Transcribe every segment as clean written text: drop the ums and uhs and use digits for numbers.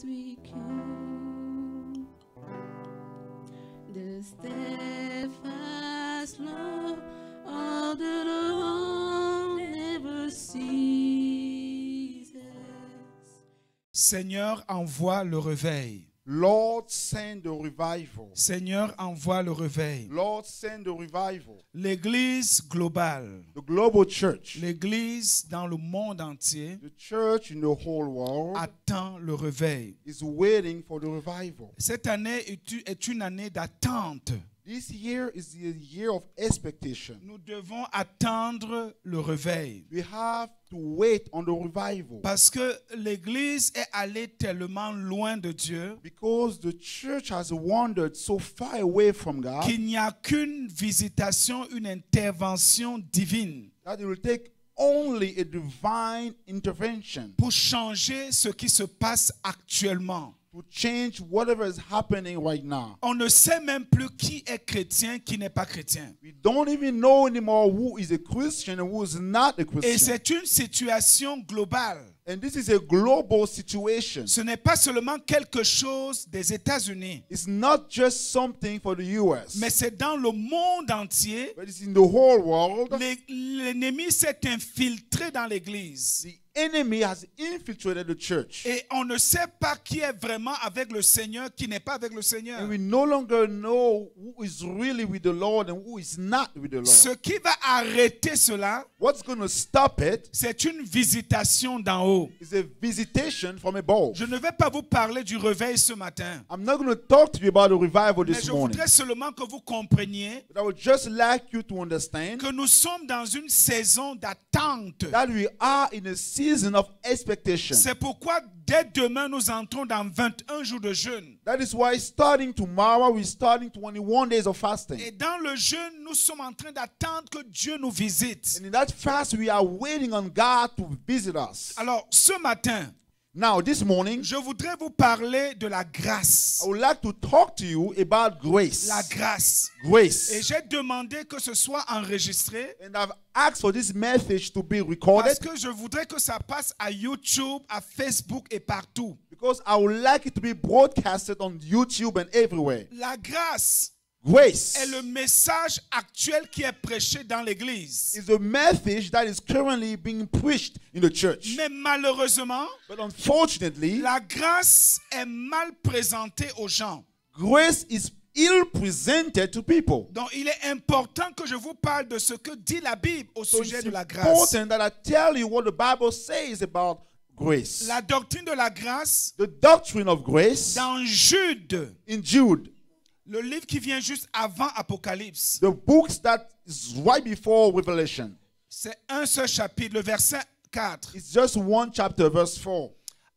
as we can. The steadfast love of the Lord never ceases. Seigneur, envoie le réveil. Lord, send the revival. Seigneur, envoie le réveil. Lord, send the revival. L'Église globale, The global church, l'Église dans le monde entier the church in the whole world, attend le réveil. is waiting for the revival. Cette année est une année d'attente. This year is the year of expectation. Nous devons attendre le réveil. We have to wait on the revival. Parce que l'Église est allée tellement loin de Dieu Because the church has wandered so far away from God qu'il n'y a qu'une visitation, une intervention divine that it will take only a divine intervention pour changer ce qui se passe actuellement. to change whatever is happening right now. On ne sait même plus qui est chrétien, qui n'est pas chrétien. We don't even know anymore who is a Christian and who is not a Et Christian. c'est une situation globale. And this is a global situation. Ce n'est pas seulement quelque chose des États-Unis, It's not just something for the US, mais c'est dans le monde entier. but it's in the whole world. L'ennemi s'est infiltré dans l'Église. The enemy has infiltrated the church. Et on ne sait pas qui est vraiment avec le Seigneur, qui n'est pas avec le Seigneur. And we no longer know who is really with the Lord and who is not with the Lord. Ce qui va arrêter cela, What's going to stop it c'est une visitation d'en haut. is a visitation from above. Je ne vais pas vous parler du réveil ce matin, I'm not going to talk to you about the revival mais this je morning, voudrais seulement que vous compreniez but I would just like you to understand que nous sommes dans une saison d'attente. that we are in a season of expectation. C'est pourquoi dès demain, nous entrons dans 21 jours de jeûne. That is why starting tomorrow, we're starting 21 days of fasting. Et dans le jeûne, nous sommes en train d'attendre que Dieu nous visite. And in that fast, we are waiting on God to visit us. Alors, ce matin, Now, this morning, je voudrais vous parler de la grâce. I would like to talk to you about grace. La grâce. Et Grace. j'ai demandé que ce soit enregistré And I've asked for this message to be recorded parce que je voudrais que ça passe à YouTube, à Facebook et partout. because I would like it to be broadcasted on YouTube and everywhere. La grâce Grace est le message actuel qui est prêché dans l'Église. is a message that is currently being preached in the church. Mais malheureusement, But unfortunately, la grâce est mal présentée aux gens. grace is ill presented to people. Donc, il est important que je vous parle de ce que dit la Bible au So sujet it's de la grâce. important that I tell you what the Bible says about grace. La doctrine de la grâce, The doctrine of grace dans Jude, in Jude, le livre qui vient juste avant Apocalypse, the books that is right before Revelation. c'est un seul chapitre, le verset 4. It's just one chapter, verse 4.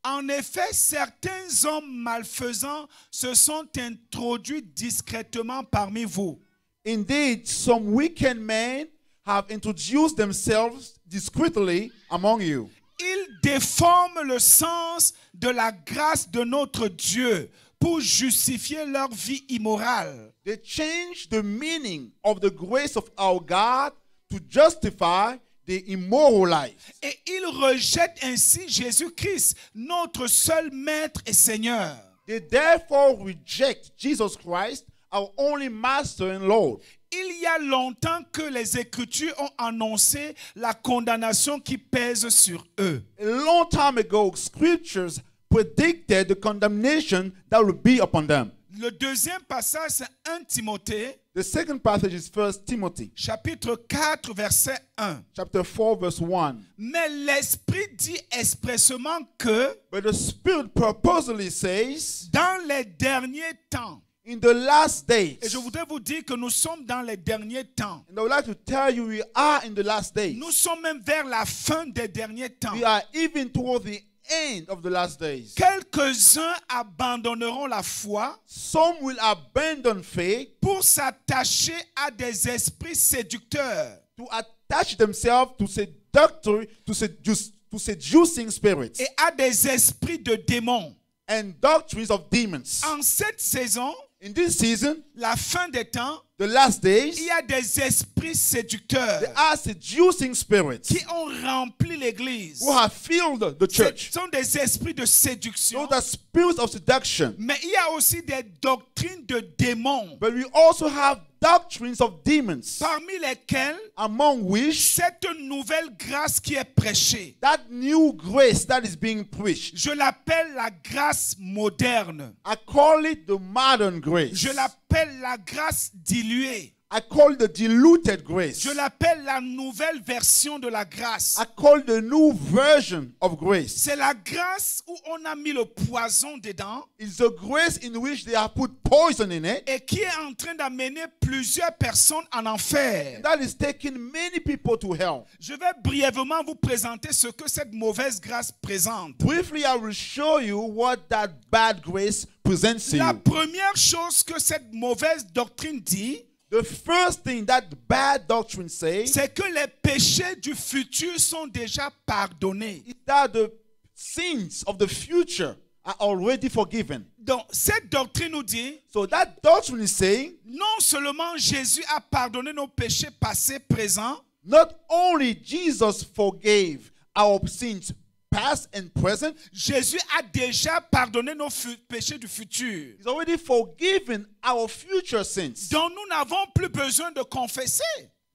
En effet, certains hommes malfaisants se sont introduits discrètement parmi vous. Indeed, some wicked men have introduced themselves discreetly among you. Ils déforment le sens de la grâce de notre Dieu pour justifier leur vie immorale. They change the meaning of the grace of our God to justify the immoral life. Et ils rejettent ainsi Jésus-Christ, notre seul Maître et Seigneur. They therefore reject Jesus Christ, our only Master and Lord. Il y a longtemps que les Écritures ont annoncé la condamnation qui pèse sur eux. A long time ago, scriptures predicted the condemnation that will be upon them. Le deuxième passage, c'est 1 Timothée, The second passage is 1 Timothy, chapitre 4, verset 1. chapter 4, verse 1. Mais l'Esprit dit expressément que But the Spirit purposely says, dans les derniers temps, in the last days, et je voudrais vous dire que nous sommes dans les derniers temps. and I would like to tell you we are in the last days. Nous sommes même vers la fin des derniers temps. We are even toward the end of the last days. Quelques-uns abandonneront la foi Some will abandon faith pour s'attacher à des esprits séducteurs to attach themselves to seductory, to seducing spirits et à des esprits de démons. and doctrines of demons. En cette saison, In this season, la fin des temps, the last days, il y a des esprits séducteurs there are seducing spirits qui ont rempli l'église. who have filled the Ce church. sont des esprits de séduction. Those are spirits of seduction. Mais il y a aussi des doctrines de démons, But we also have doctrines of demons, parmi lesquelles among which cette nouvelle grâce qui est prêchée, that new grace that is being preached, je l'appelle la grâce moderne. I call it the modern grace. Je l'appelle la grâce diluée. I call it the diluted grace. Je l'appelle la nouvelle version de la grâce. I call it the new version of grace. C'est la grâce où on a mis le poison dedans It's the grace in which they have put poison in it et qui est en train d'amener plusieurs personnes en enfer. that is taking many people to hell. Je vais brièvement vous présenter ce que cette mauvaise grâce présente. Briefly, I will show you what that bad grace presents to La you. première chose que cette mauvaise doctrine dit, The first thing that bad doctrine says c'est que les péchés du futur sont déjà pardonnés. is that the sins of the future are already forgiven. Donc, cette doctrine nous dit, So that doctrine is saying non seulement Jésus a pardonné nos péchés passés, présents, not only Jesus forgave our sins past and present, Jésus a déjà pardonné nos péchés du futur. He's already forgiven our future sins. Donc, nous n'avons plus besoin de confesser,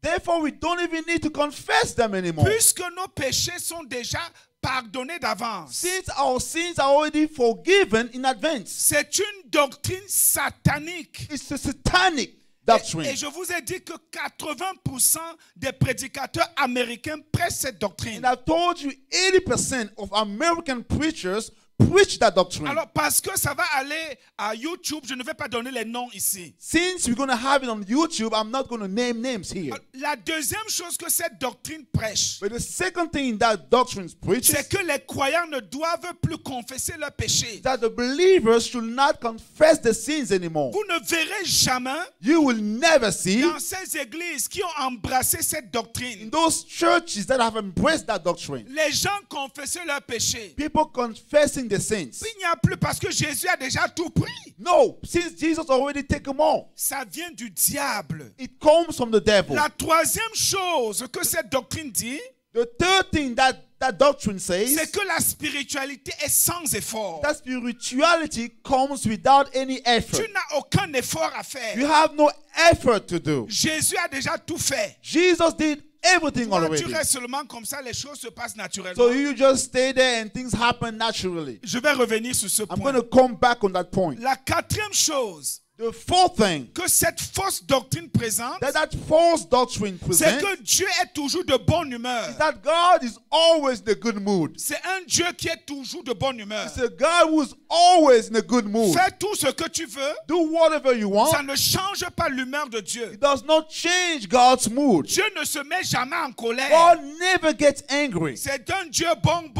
Therefore, we don't even need to confess them anymore. puisque nos péchés sont déjà pardonnés d'avance. Since our sins are already forgiven in advance. C'est une doctrine satanique. It's a satanic doctrine. Et je vous ai dit que 80% des prédicateurs américains prêchent cette doctrine. And I told you 80% of American preachers preach that doctrine. Alors, parce que ça va aller à YouTube, je ne vais pas donner les noms ici. Since we're going to have it on YouTube, I'm not going to name names here. La deuxième chose que cette doctrine prêche, But the second thing that doctrine preaches c'est que les croyants ne doivent plus confesser leurs péchés. that the believers should not confess the sins anymore. Vous ne verrez jamais You will never see dans ces églises qui ont embrassé cette in doctrine, those churches that have embraced that doctrine, les gens confessaient leurs péchés. people confessing the sins. Il n'y a plus parce que Jésus a déjà tout pris. No, since Jesus already took them all, Ça vient du diable. it comes from the devil. La troisième chose que cette doctrine dit, The third thing that doctrine says, c'est que la spiritualité est sans effort. that spirituality comes without any effort. Tu n'as aucun effort à faire. You have no effort to do. Jésus a déjà tout fait. Jesus did everything Toi, tu already. restes seulement comme ça, les choses se passent naturellement. So you just stay there and things happen naturally. Je vais revenir sur ce I'm point. going to come back on that point. La quatrième chose The fourth thing que cette fausse doctrine présente, that false doctrine c'est presents que Dieu est toujours de bonne humeur. is that God is always in a good mood. C'est un Dieu qui est toujours de bonne humeur. It's a God who is always in a good mood. Fais tout ce que tu veux, Do whatever you ça want. ne change pas l'humeur de Dieu. It does not change God's mood. Dieu ne se met jamais en colère. God never gets angry. C'est un Dieu bon.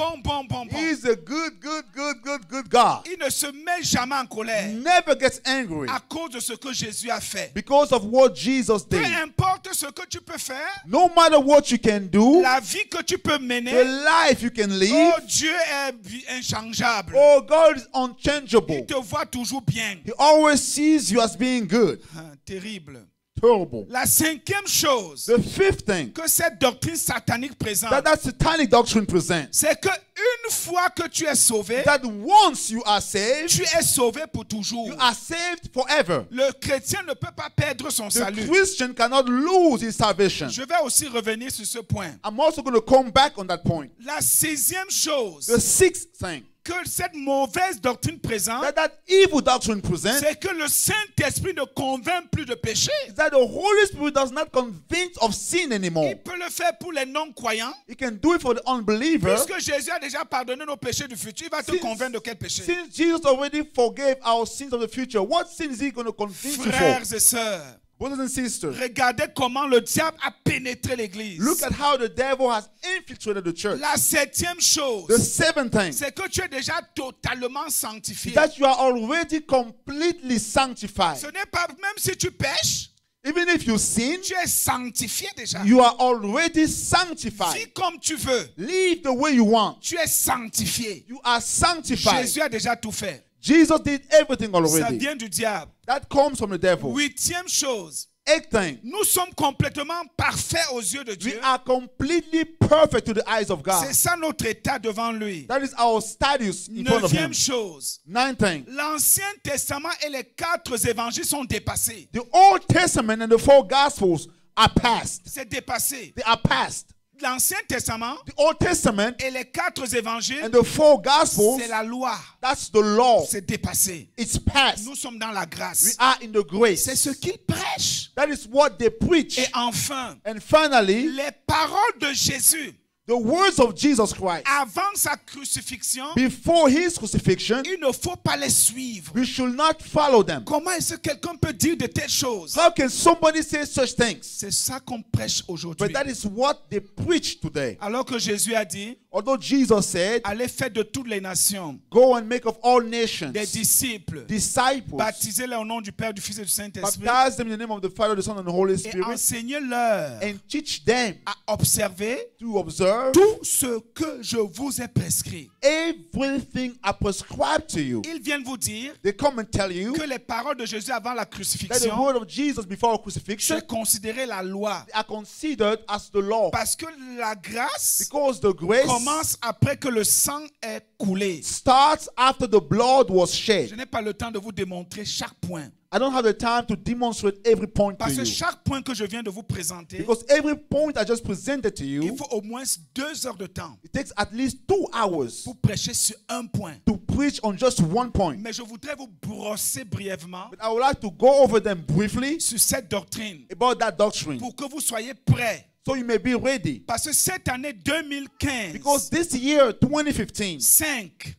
He's a good God. Il ne se met jamais en colère Never gets angry à cause de ce que Jésus a fait. because of what Jesus Peu did. importe ce que tu peux faire, No matter what you can do, la vie que tu peux the mener, life you can live, oh, Dieu est inchangeable. oh, God is Il unchangeable. te voit toujours bien. He always sees you as being good. Ah, terrible. Terrible. La cinquième chose The fifth thing que cette doctrine satanique présente, that satanic doctrine presents, c'est que une fois que tu es sauvé, that once you are saved, tu es sauvé pour toujours. you are saved forever. Le chrétien ne peut pas perdre son The salut. Christian cannot lose his salvation. Je vais aussi revenir sur ce point. I'm also going to come back on that point. La sixième chose The sixth thing que cette mauvaise doctrine présente, that evil doctrine presents c'est que le Saint-Esprit ne convainc plus de péché. is that the Holy Spirit does not convince of sin anymore. Il peut le faire pour les non-croyants. He can do it for the unbeliever. Puisque Jésus a déjà pardonné nos péchés du futur, il va te Since- convaincre de quel péché. Since Jesus already forgave our sins of the future, what sin is he going to convince you for? Frères et sœurs, Brothers and sisters, regardez comment le diable a pénétré l'église. look at how the devil has infiltrated the church. La septième chose, The seventh thing c'est que tu es déjà totalement sanctifié. is that you are already completely sanctified. Ce n'est pas, même si tu pêches, Even if you sin, tu es sanctifié déjà. you are already sanctified. Vis comme tu veux. Live the way you want. Tu es sanctifié. You are sanctified. Jésus a déjà tout fait. Jesus did everything Ça already. vient du diable. That comes from the devil. 8e chose, 8th thing, nous sommes complètement parfaits aux yeux de we Dieu. are completely perfect to the eyes of God. C'est ça notre état devant lui. That is our status in front of Him. 9e chose, 9th thing, l'Ancien Testament et les 4 évangiles sont dépassés. the Old Testament and the 4 Gospels are past. C'est dépassé. They are past. L'Ancien Testament The Old Testament et les 4 évangiles, and the 4 Gospels, c'est la loi. that's the law. C'est dépassé. It's past. Nous sommes dans la We grâce. are in the C'est grace. ce qu'ils prêchent. That is what they preach. Et enfin, And finally, les paroles de Jésus the words of Jesus Christ. avant sa crucifixion, Before His crucifixion, il ne faut pas les suivre. we should not follow them. Comment est-ce que quelqu'un peut dire de telles choses? How can somebody say such things? C'est ça qu'on prêche aujourd'hui. But that is what they preach today. Alors que Jésus a dit, Although Jesus said, allez faire de toutes les nations go and make of all nations des disciples, disciples, baptisez-les au nom du Père, du Fils et du Saint-Esprit, baptize them in the name of the Father, the Son, and the Holy et Spirit, enseignez-leur and teach them à observer to observe tout ce que je vous ai prescrit. everything I prescribe to you. Ils viennent vous dire They come and tell you que les paroles de Jésus avant la that the crucifixion, word of Jesus before crucifixion c'est considéré la loi. are considered as the law, Parce que la grâce because the grace commence après que le sang est coulé. starts after the blood was Je shed. n'ai pas le temps de vous démontrer chaque point. I don't have the time to demonstrate every point to Parce que you, chaque point que je viens de vous présenter, because every point I just presented to il you, faut au moins 2 heures de temps it takes at least 2 hours pour prêcher sur un point. to preach on just one point. Mais je voudrais vous brosser brièvement But I would like to go over them briefly sur cette doctrine about that doctrine, pour que vous soyez prêts. so you may be ready. Parce que cette année 2015, Because this year, 2015, 5,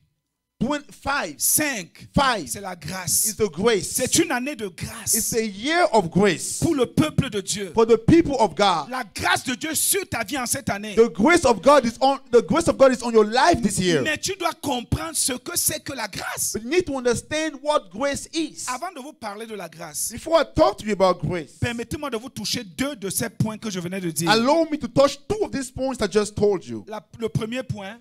5 c'est la grâce. is the grace. C'est une année de grâce It's a year of grace pour le peuple de Dieu. for the people of God. La grâce de Dieu sur ta vie en cette année. The grace of God is on your life this year. Mais tu dois comprendre ce que c'est que la grâce. But you need to understand what grace is. Avant de vous parler de la grâce, Before I talk to you about grace, permettez-moi de vous toucher 2 de ces points que je venais de dire. allow me to touch 2 of these points I just told you. Le premier point,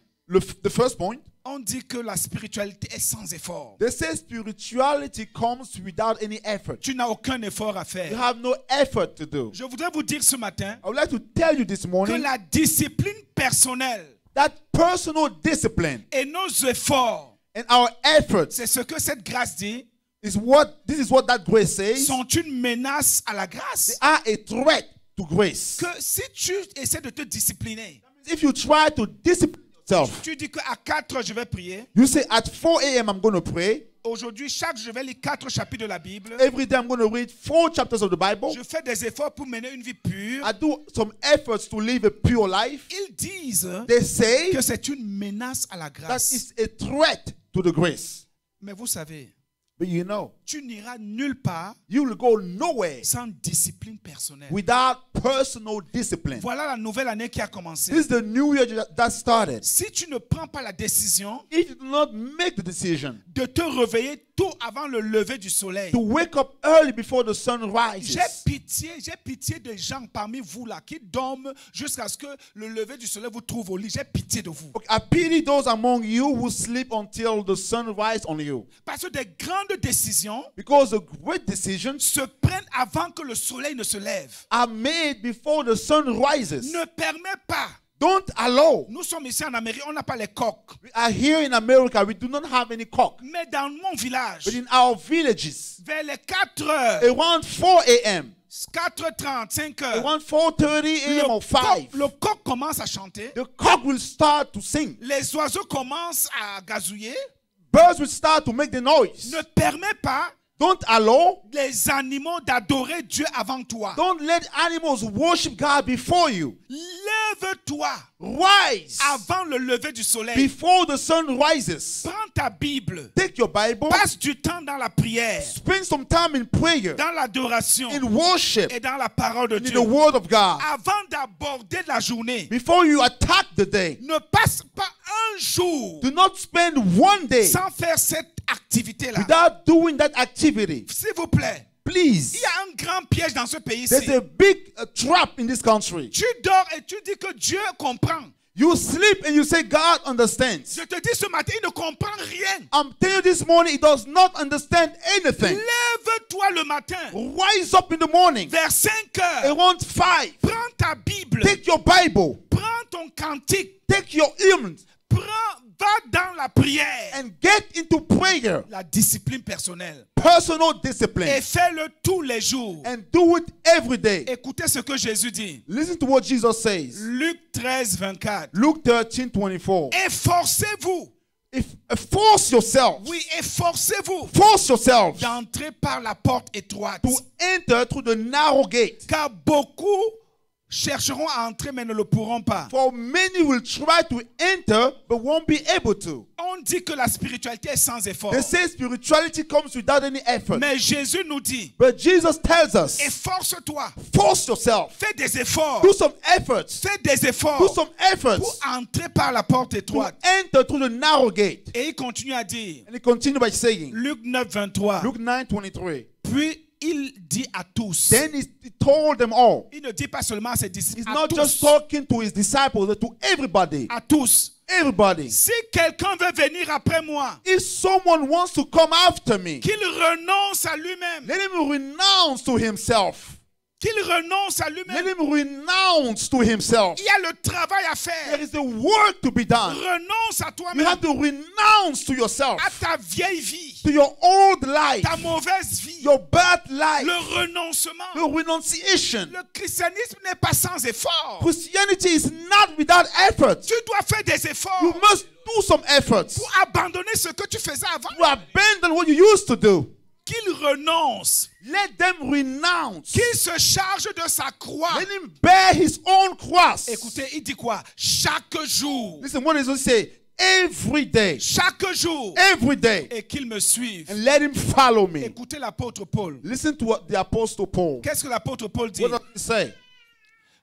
The first point, on dit que la spiritualité est sans effort. they say spirituality comes without any effort. Tu n'as aucun effort à You faire. have no effort to do. Je voudrais vous dire ce matin I would like to tell you this que morning la discipline personnelle that personal discipline et nos efforts, and our efforts c'est ce que cette grâce dit, this is what that grace says. sont une menace à la grâce. They are a threat to grace. Que si tu essaies de te discipliner, If you try to discipline yourself, tu dis qu'à 4 heures je vais prier. you say at 4 a.m. I'm going to pray. Aujourd'hui, chaque jour, je vais lire 4 chapitres de la Bible. Every day I'm going to read 4 chapters of the Bible. Je fais des efforts pour mener une vie pure. I do some efforts to live a pure life. Ils disent They say que c'est une menace à la that grâce. is a threat to the grace. Mais vous savez, But you know, tu n'iras nulle part you will go nowhere sans discipline personnelle. without personal discipline. Voilà la nouvelle année qui a commencé. This is the new year that started. Si tu ne prends pas la décision If you do not make the decision de te réveiller tôt avant le lever du soleil, to wake up early before the sun j'ai rises, pitié des gens parmi vous là qui dorment jusqu'à ce que le lever du soleil vous trouve au lit. J'ai pitié de vous. okay, I pity those among you who sleep until the sun rises on you. Parce que des grandes décisions Because the great decisions se prennent avant que le soleil ne se lève. are made before the sun rises. Ne permets pas. Don't allow. Nous sommes ici en Amérique, on n'a pas les coqs. We are here in America. We do not have any cock. Mais dans mon village, But in our villages, vers les 4 heures, around 4 a.m., 4h30, 5 heures, around 4:30 a.m. or 5, le coq commence à chanter. the cock will start to sing. Les oiseaux commencent à gazouiller. Birds will start to make the noise. Ne permets pas Don't allow. les animaux d'adorer Dieu avant toi. Don't let animals worship God before you. Lève-toi Rise avant le lever du soleil. before the sun rises. Prends ta Bible. Take your Bible. Passe du temps dans la prière, Spend some time in prayer, dans l'adoration in worship, et dans la parole de in the Dieu. Word of God. Avant d'aborder la journée, Before you attack the day, ne passe pas un jour do not spend one day sans faire cette activité-là. without doing that activity. S'il vous plaît, il Please. y a un grand piège dans ce pays-ci. There's a big trap in this country. Tu dors et tu dis que Dieu comprend. You sleep and you say God understands. Je te dis ce matin, il ne comprend rien. I'm telling you this morning, he does not understand anything. Lève-toi le matin, Rise up in the morning, vers 5 heures. around 5. Prends ta Bible, Take your Bible, prends ton cantique, take your hymns, va dans la prière. and get into prayer. La discipline personnelle. Personal Et discipline. fais-le tous les jours. And do it every day. Écoutez ce que Jésus dit. Listen to what Jesus says. Luc 13, 24. Luke 13:24. Efforcez-vous. Force yourself. Oui, efforcez-vous Force yourself d'entrer par la porte étroite. to enter through the narrow gate. Car beaucoup chercheront à entrer mais ne le pourront pas. For many will try to enter but won't be able to. On dit que la spiritualité est sans effort. They say spirituality comes without any effort. Mais Jésus nous dit, But Jesus tells us, efforce-toi, force yourself. fais des efforts, Do some efforts. fais des Do efforts some pour efforts entrer par la porte to étroite. enter through the narrow gate. Et il continue à dire, And he continued by saying, Luc 9, 23, Luke 9:23. puis il dit à tous, Then he told them all. il ne dit pas seulement à ses disciples, He's à not tous, just talking to his disciples, but to everybody. à tous. Everybody. Si quelqu'un veut venir après moi, If someone wants to come after me, qu'il renonce à lui-même, let him renounce to himself. qu'il renonce à Let lui-même. him renounce to himself. Il y a le travail à There faire. is a work to be done. Renonce à You toi-même, have to renounce to yourself, à ta vieille vie, to your old life, ta mauvaise vie, your bad life, le renoncement. your renunciation. Le christianisme n'est pas sans effort. Christianity is not without effort. Tu dois faire des efforts You must do some efforts pour abandonner ce que tu faisais avant. to abandon what you used to do. Qu'il renonce, Let them renounce. qu'il se charge de sa croix. Let him bear his own cross. Écoutez, il dit quoi? Chaque jour. Listen, what does it say? Every day. Chaque jour. Every day. Et qu'il me suive. And let him follow me. Écoutez l'apôtre Paul. Listen to what the Apostle Paul. Qu'est-ce que l'apôtre Paul dit? What does he say?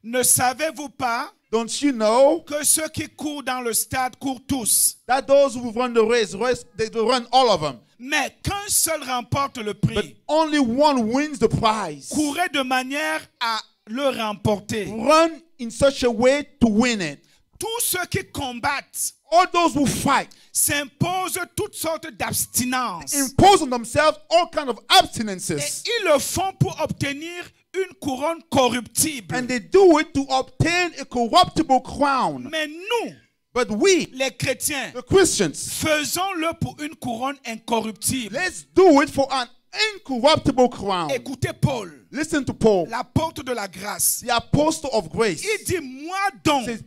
Ne savez-vous pas Don't you know que ceux qui courent dans le stade courent tous, that those who run the race, they run all of them. mais qu'un seul remporte le But prix? only one wins the prize. Courez de manière à le remporter. Run in such a way to win it. Tous ceux qui combattent All those who fight s'imposent toutes sortes d'abstinences. impose on themselves all kinds of Et abstinences. ils le font pour obtenir une couronne corruptible. And they do it to obtain a corruptible crown. Mais nous, But we, les chrétiens, the Christians, faisons-le pour une couronne incorruptible. let's do it for an incorruptible crown. Écoutez Paul, Listen to Paul, l'apôtre de la grâce. the apostle of grace. Il dit, moi donc, Says,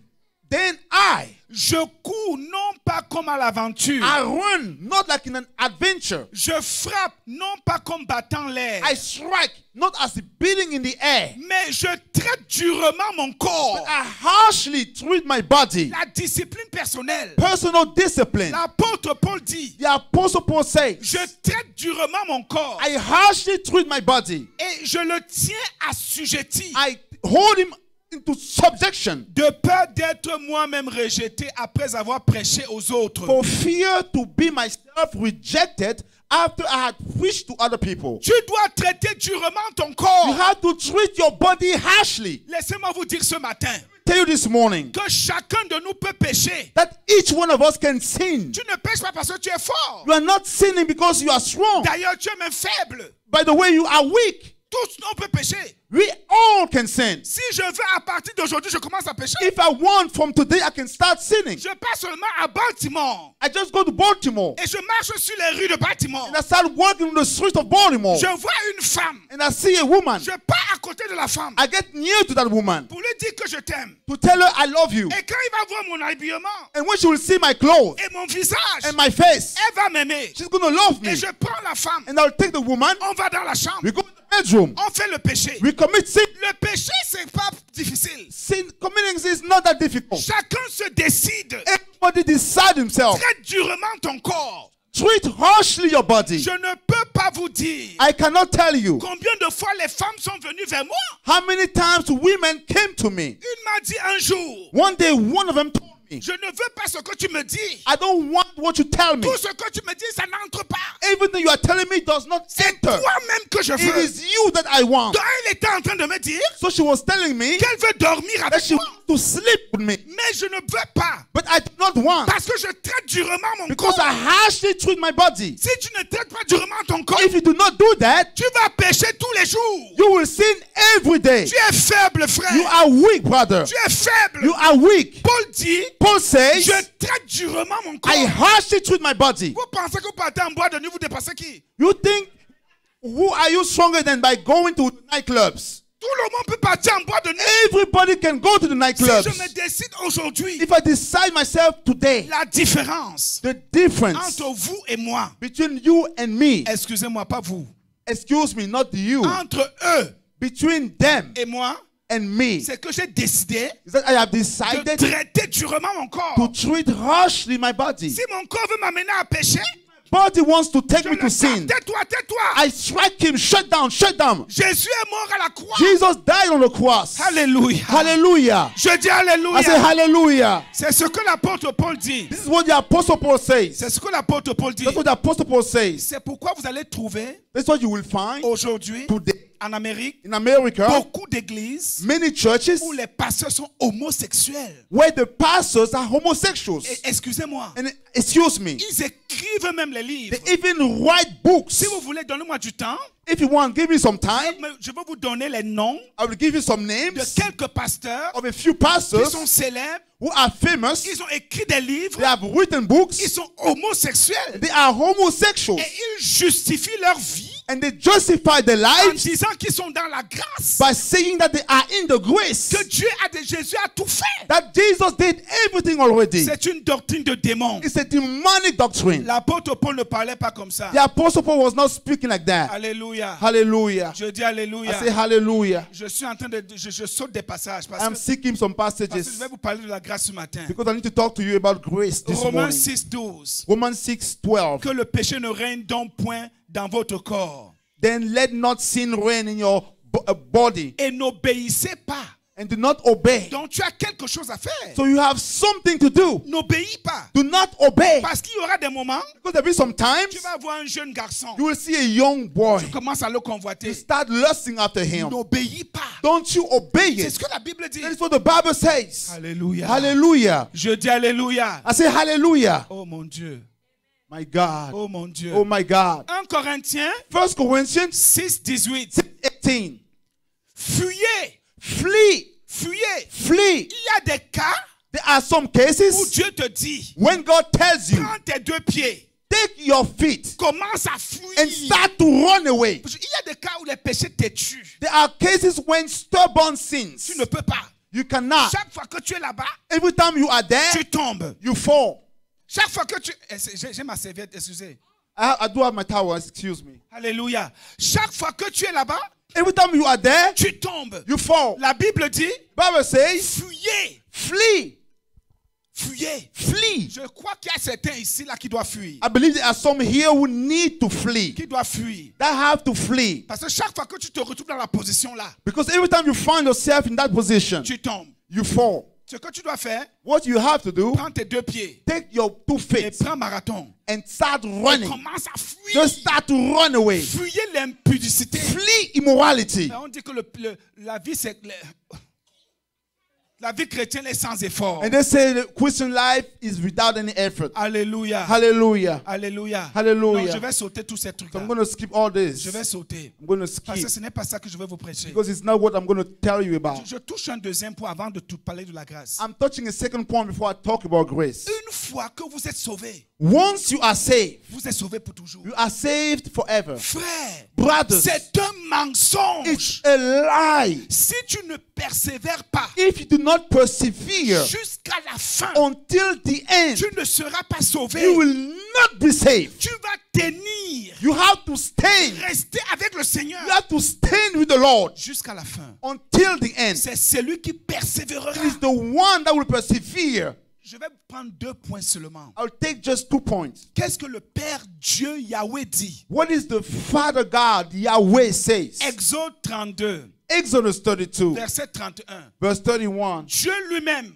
then I je cours non pas comme à l'aventure. run not like in an adventure. Je frappe non pas comme battant l'air. I strike not as the beating in the air. Mais je traite durement mon corps. I harshly treat my body. La discipline personnelle. Personal discipline. L'apôtre Paul dit, The apostle Paul says, je traite durement mon corps. I harshly treat my body. Et je le tiens assujetti. I hold him into subjection De peur d'être moi-même rejeté après avoir prêché aux autres. for fear to be myself rejected after I had preached to other people. Tu dois traiter durement ton You corps. have to treat your body harshly. Laissez-moi vous dire ce matin Tell you this morning que chacun de nous peut pécher. that each one of us can sin. Tu ne pêches pas parce que tu es fort. You are not sinning because you are strong. D'ailleurs, tu es même faible. By the way, you are weak. Tous on peut pécher. We all can sin. Si je veux à partir d'aujourd'hui, je commence à pécher. If I want from today, I can start sinning. Je pars seulement à Baltimore I just go to Baltimore et je marche sur les rues de Baltimore. and I start walking on the streets of Baltimore Je vois une femme. and I see a woman. Je pars à côté de la femme I get near to that woman pour lui dire que je t'aime. to tell her I love you. Et quand il va voir mon habillement And when she will see my clothes et mon visage, and my face, elle va m'aimer. she's going to love me. Et je prends la femme. And I'll take the woman. On va dans la chambre. We go to the bedroom. On fait le péché. We commit sin. Le péché, c'est pas difficile. Sin committing sin is not that difficult. Chacun se décide. Everybody decide himself. Traite durement ton corps. Treat harshly your body. Je ne peux pas vous dire I cannot tell you combien de fois les femmes sont venues vers moi. how many times women came to me. Une m'a dit un jour, One day, one of them told me, me. Je ne veux pas ce que tu me dis. I don't want what you tell me. Tout ce que tu me dis, ça n'entre pas. Everything you are telling me does not C'est enter. toi-même que je It veux. is you that I want. Donc, elle était en train de me dire So she was telling me qu'elle veut dormir that avec she moi. wants to sleep with me. Mais je ne veux pas. But I do not want. Parce que je traite durement mon Because corps. I harshly treat my body. Si tu ne traites pas durement ton corps, If you do not do that, tu vas pécher tous les jours. you will sin every day. Tu es faible, frère. You are weak, brother. Tu es faible. You are weak. Paul dit, Paul says, je traite durement mon corps. I harshly treat my body. Vous pensez que vous partez en boîte de nuit, vous dépassez qui? You think, who are you stronger than by going to nightclubs? Tout le monde peut partir en boîte de nuit. Everybody can go to the Si nightclubs. je me décide aujourd'hui, If I decide myself today, la différence the difference entre vous et moi, between you and me, excusez-moi, pas vous, excuse me, not you, entre eux between them et moi, and me, c'est que j'ai décidé is that I have de decided traiter durement mon corps. to treat harshly my body. Si mon corps veut m'amener à pécher, Body wants to take je me le to tape. sin. Tais-toi, tais-toi. I strike him, shut down, shut down. Jésus est mort à la croix. Jesus died on the cross. Alléluia. Hallelujah. Je dis I say alléluia. hallelujah. C'est ce que l'apôtre Paul dit. This is what the Apostle Paul says. C'est ce que l'apôtre Paul dit. That's what the Apostle Paul says. C'est pourquoi vous allez trouver That's what you will find aujourd'hui today en Amérique in America. beaucoup d'églises Many churches où les pasteurs sont homosexuels. where the pastors are homosexuals. Et excusez-moi, And excuse me, ils écrivent même les livres. they even write books. Si vous voulez, donnez-moi du temps. If you want, give me some time. Je vais vous donner les noms I will give you some de names quelques pasteurs of a few qui pastors sont célèbres. who are famous. Ils ont écrit des livres. They have written books. Ils sont homosexuels. They are homosexuals. Et ils justifient leur vie And they justify their en lives disant qu'ils sont dans la grâce. by saying that they are in the grace. Que Jésus a tout fait. That Jesus did everything already. C'est une doctrine de démon. It's a demonic doctrine. L'apôtre Paul ne parlait pas comme ça. The Apostle Paul was not speaking like that. Alléluia. Hallelujah. Je dis I alléluia. say hallelujah. Je suis en train de... Je saute des passages parce I'm que seeking some je passages vais vous parler de la grâce ce matin. because I need to talk to you about grace this Romains morning. 6:12. Romans 6:12. Que le péché ne règne donc point dans votre corps. Then let not sin reign in your body, Et n'obéissez pas. and do not obey. Donc tu as quelque chose à faire. So you have something to do. N'obéis pas. Do not obey. Parce qu'il y aura des moments, Because there will be some times tu vas voir un jeune garçon. you will see a young boy. Tu commences à le convoiter. You start lusting after him. N'obéis pas. Don't you obey C'est it. ce que la Bible dit. That is what the Bible says. Alléluia. Hallelujah. Je dis alléluia. I say hallelujah. Oh mon Dieu. My God. Oh mon Dieu. Oh my God. 1 Corinthiens 1 Corinthians 6:18. 6:18. Fuyez. Flee. Fuyez. Flee. Il y a des cas There are some où cases Dieu te dit, when God tells you, prends tes deux pieds, take your feet commence à fuir. and start to run away. Il y a des cas où les péchés te tuent. There are cases when stubborn Tu sins, ne peux pas. you cannot. Chaque fois que tu es là-bas, Every time you are there, tu tombes. you fall. Chaque fois que tu... J'ai ma serviette, excusez. I do have my towel, excuse me. Alléluia. Chaque fois que tu es là-bas, Every time you are there, tu tombes. you fall. La Bible dit, Bible says, fuyez. flee. Fuyez. Flee. Je crois qu'il y a certains ici là qui doivent fuir. I believe there are some here who need to flee. Qui doivent fuir. That have to flee. Parce que chaque fois que tu te retrouves dans la position là, Because every time you find yourself in that position, tu tombes. you fall. Ce que tu dois faire, What you have to do, prends tes deux pieds take your 2 et feet prends marathon. and start Et running. commence à fuir. Just start to run away. Fuyez l'impudicité. Flee immorality. On dit que la vie, c'est... La vie chrétienne est sans effort. And they say the Christian life is without any effort. Alléluia. Hallelujah. Alléluia. Hallelujah. Non, je vais sauter tous ces trucs So là. I'm going to skip all this. Je vais sauter. I'm going to Parce que skip. ce n'est pas ça que je vais vous prêcher. Because it's not what I'm going to tell you about. Je touche un deuxième point avant de tout parler de la grâce. I'm touching a second point before I talk about grace. Une fois que vous êtes sauvé, Once you are saved, vous êtes sauvé pour toujours. you are saved forever. Frère, Brothers, c'est un mensonge. it's a lie. Si tu ne persévères pas If you do not persevere jusqu'à la fin, until the end, tu ne seras pas sauvé. you will not be saved. Tu vas tenir, You have to stand. rester avec le Seigneur You have to stand with the Lord jusqu'à la fin. until the end. C'est celui qui persévérera. It is the one that will persevere. Je vais prendre 2 points seulement. I'll take just 2 points. Qu'est-ce que le Père Dieu Yahweh dit? What is the Father God Yahweh says? Exode 32, Exodus 32, verset 31. verse 31. Dieu lui-même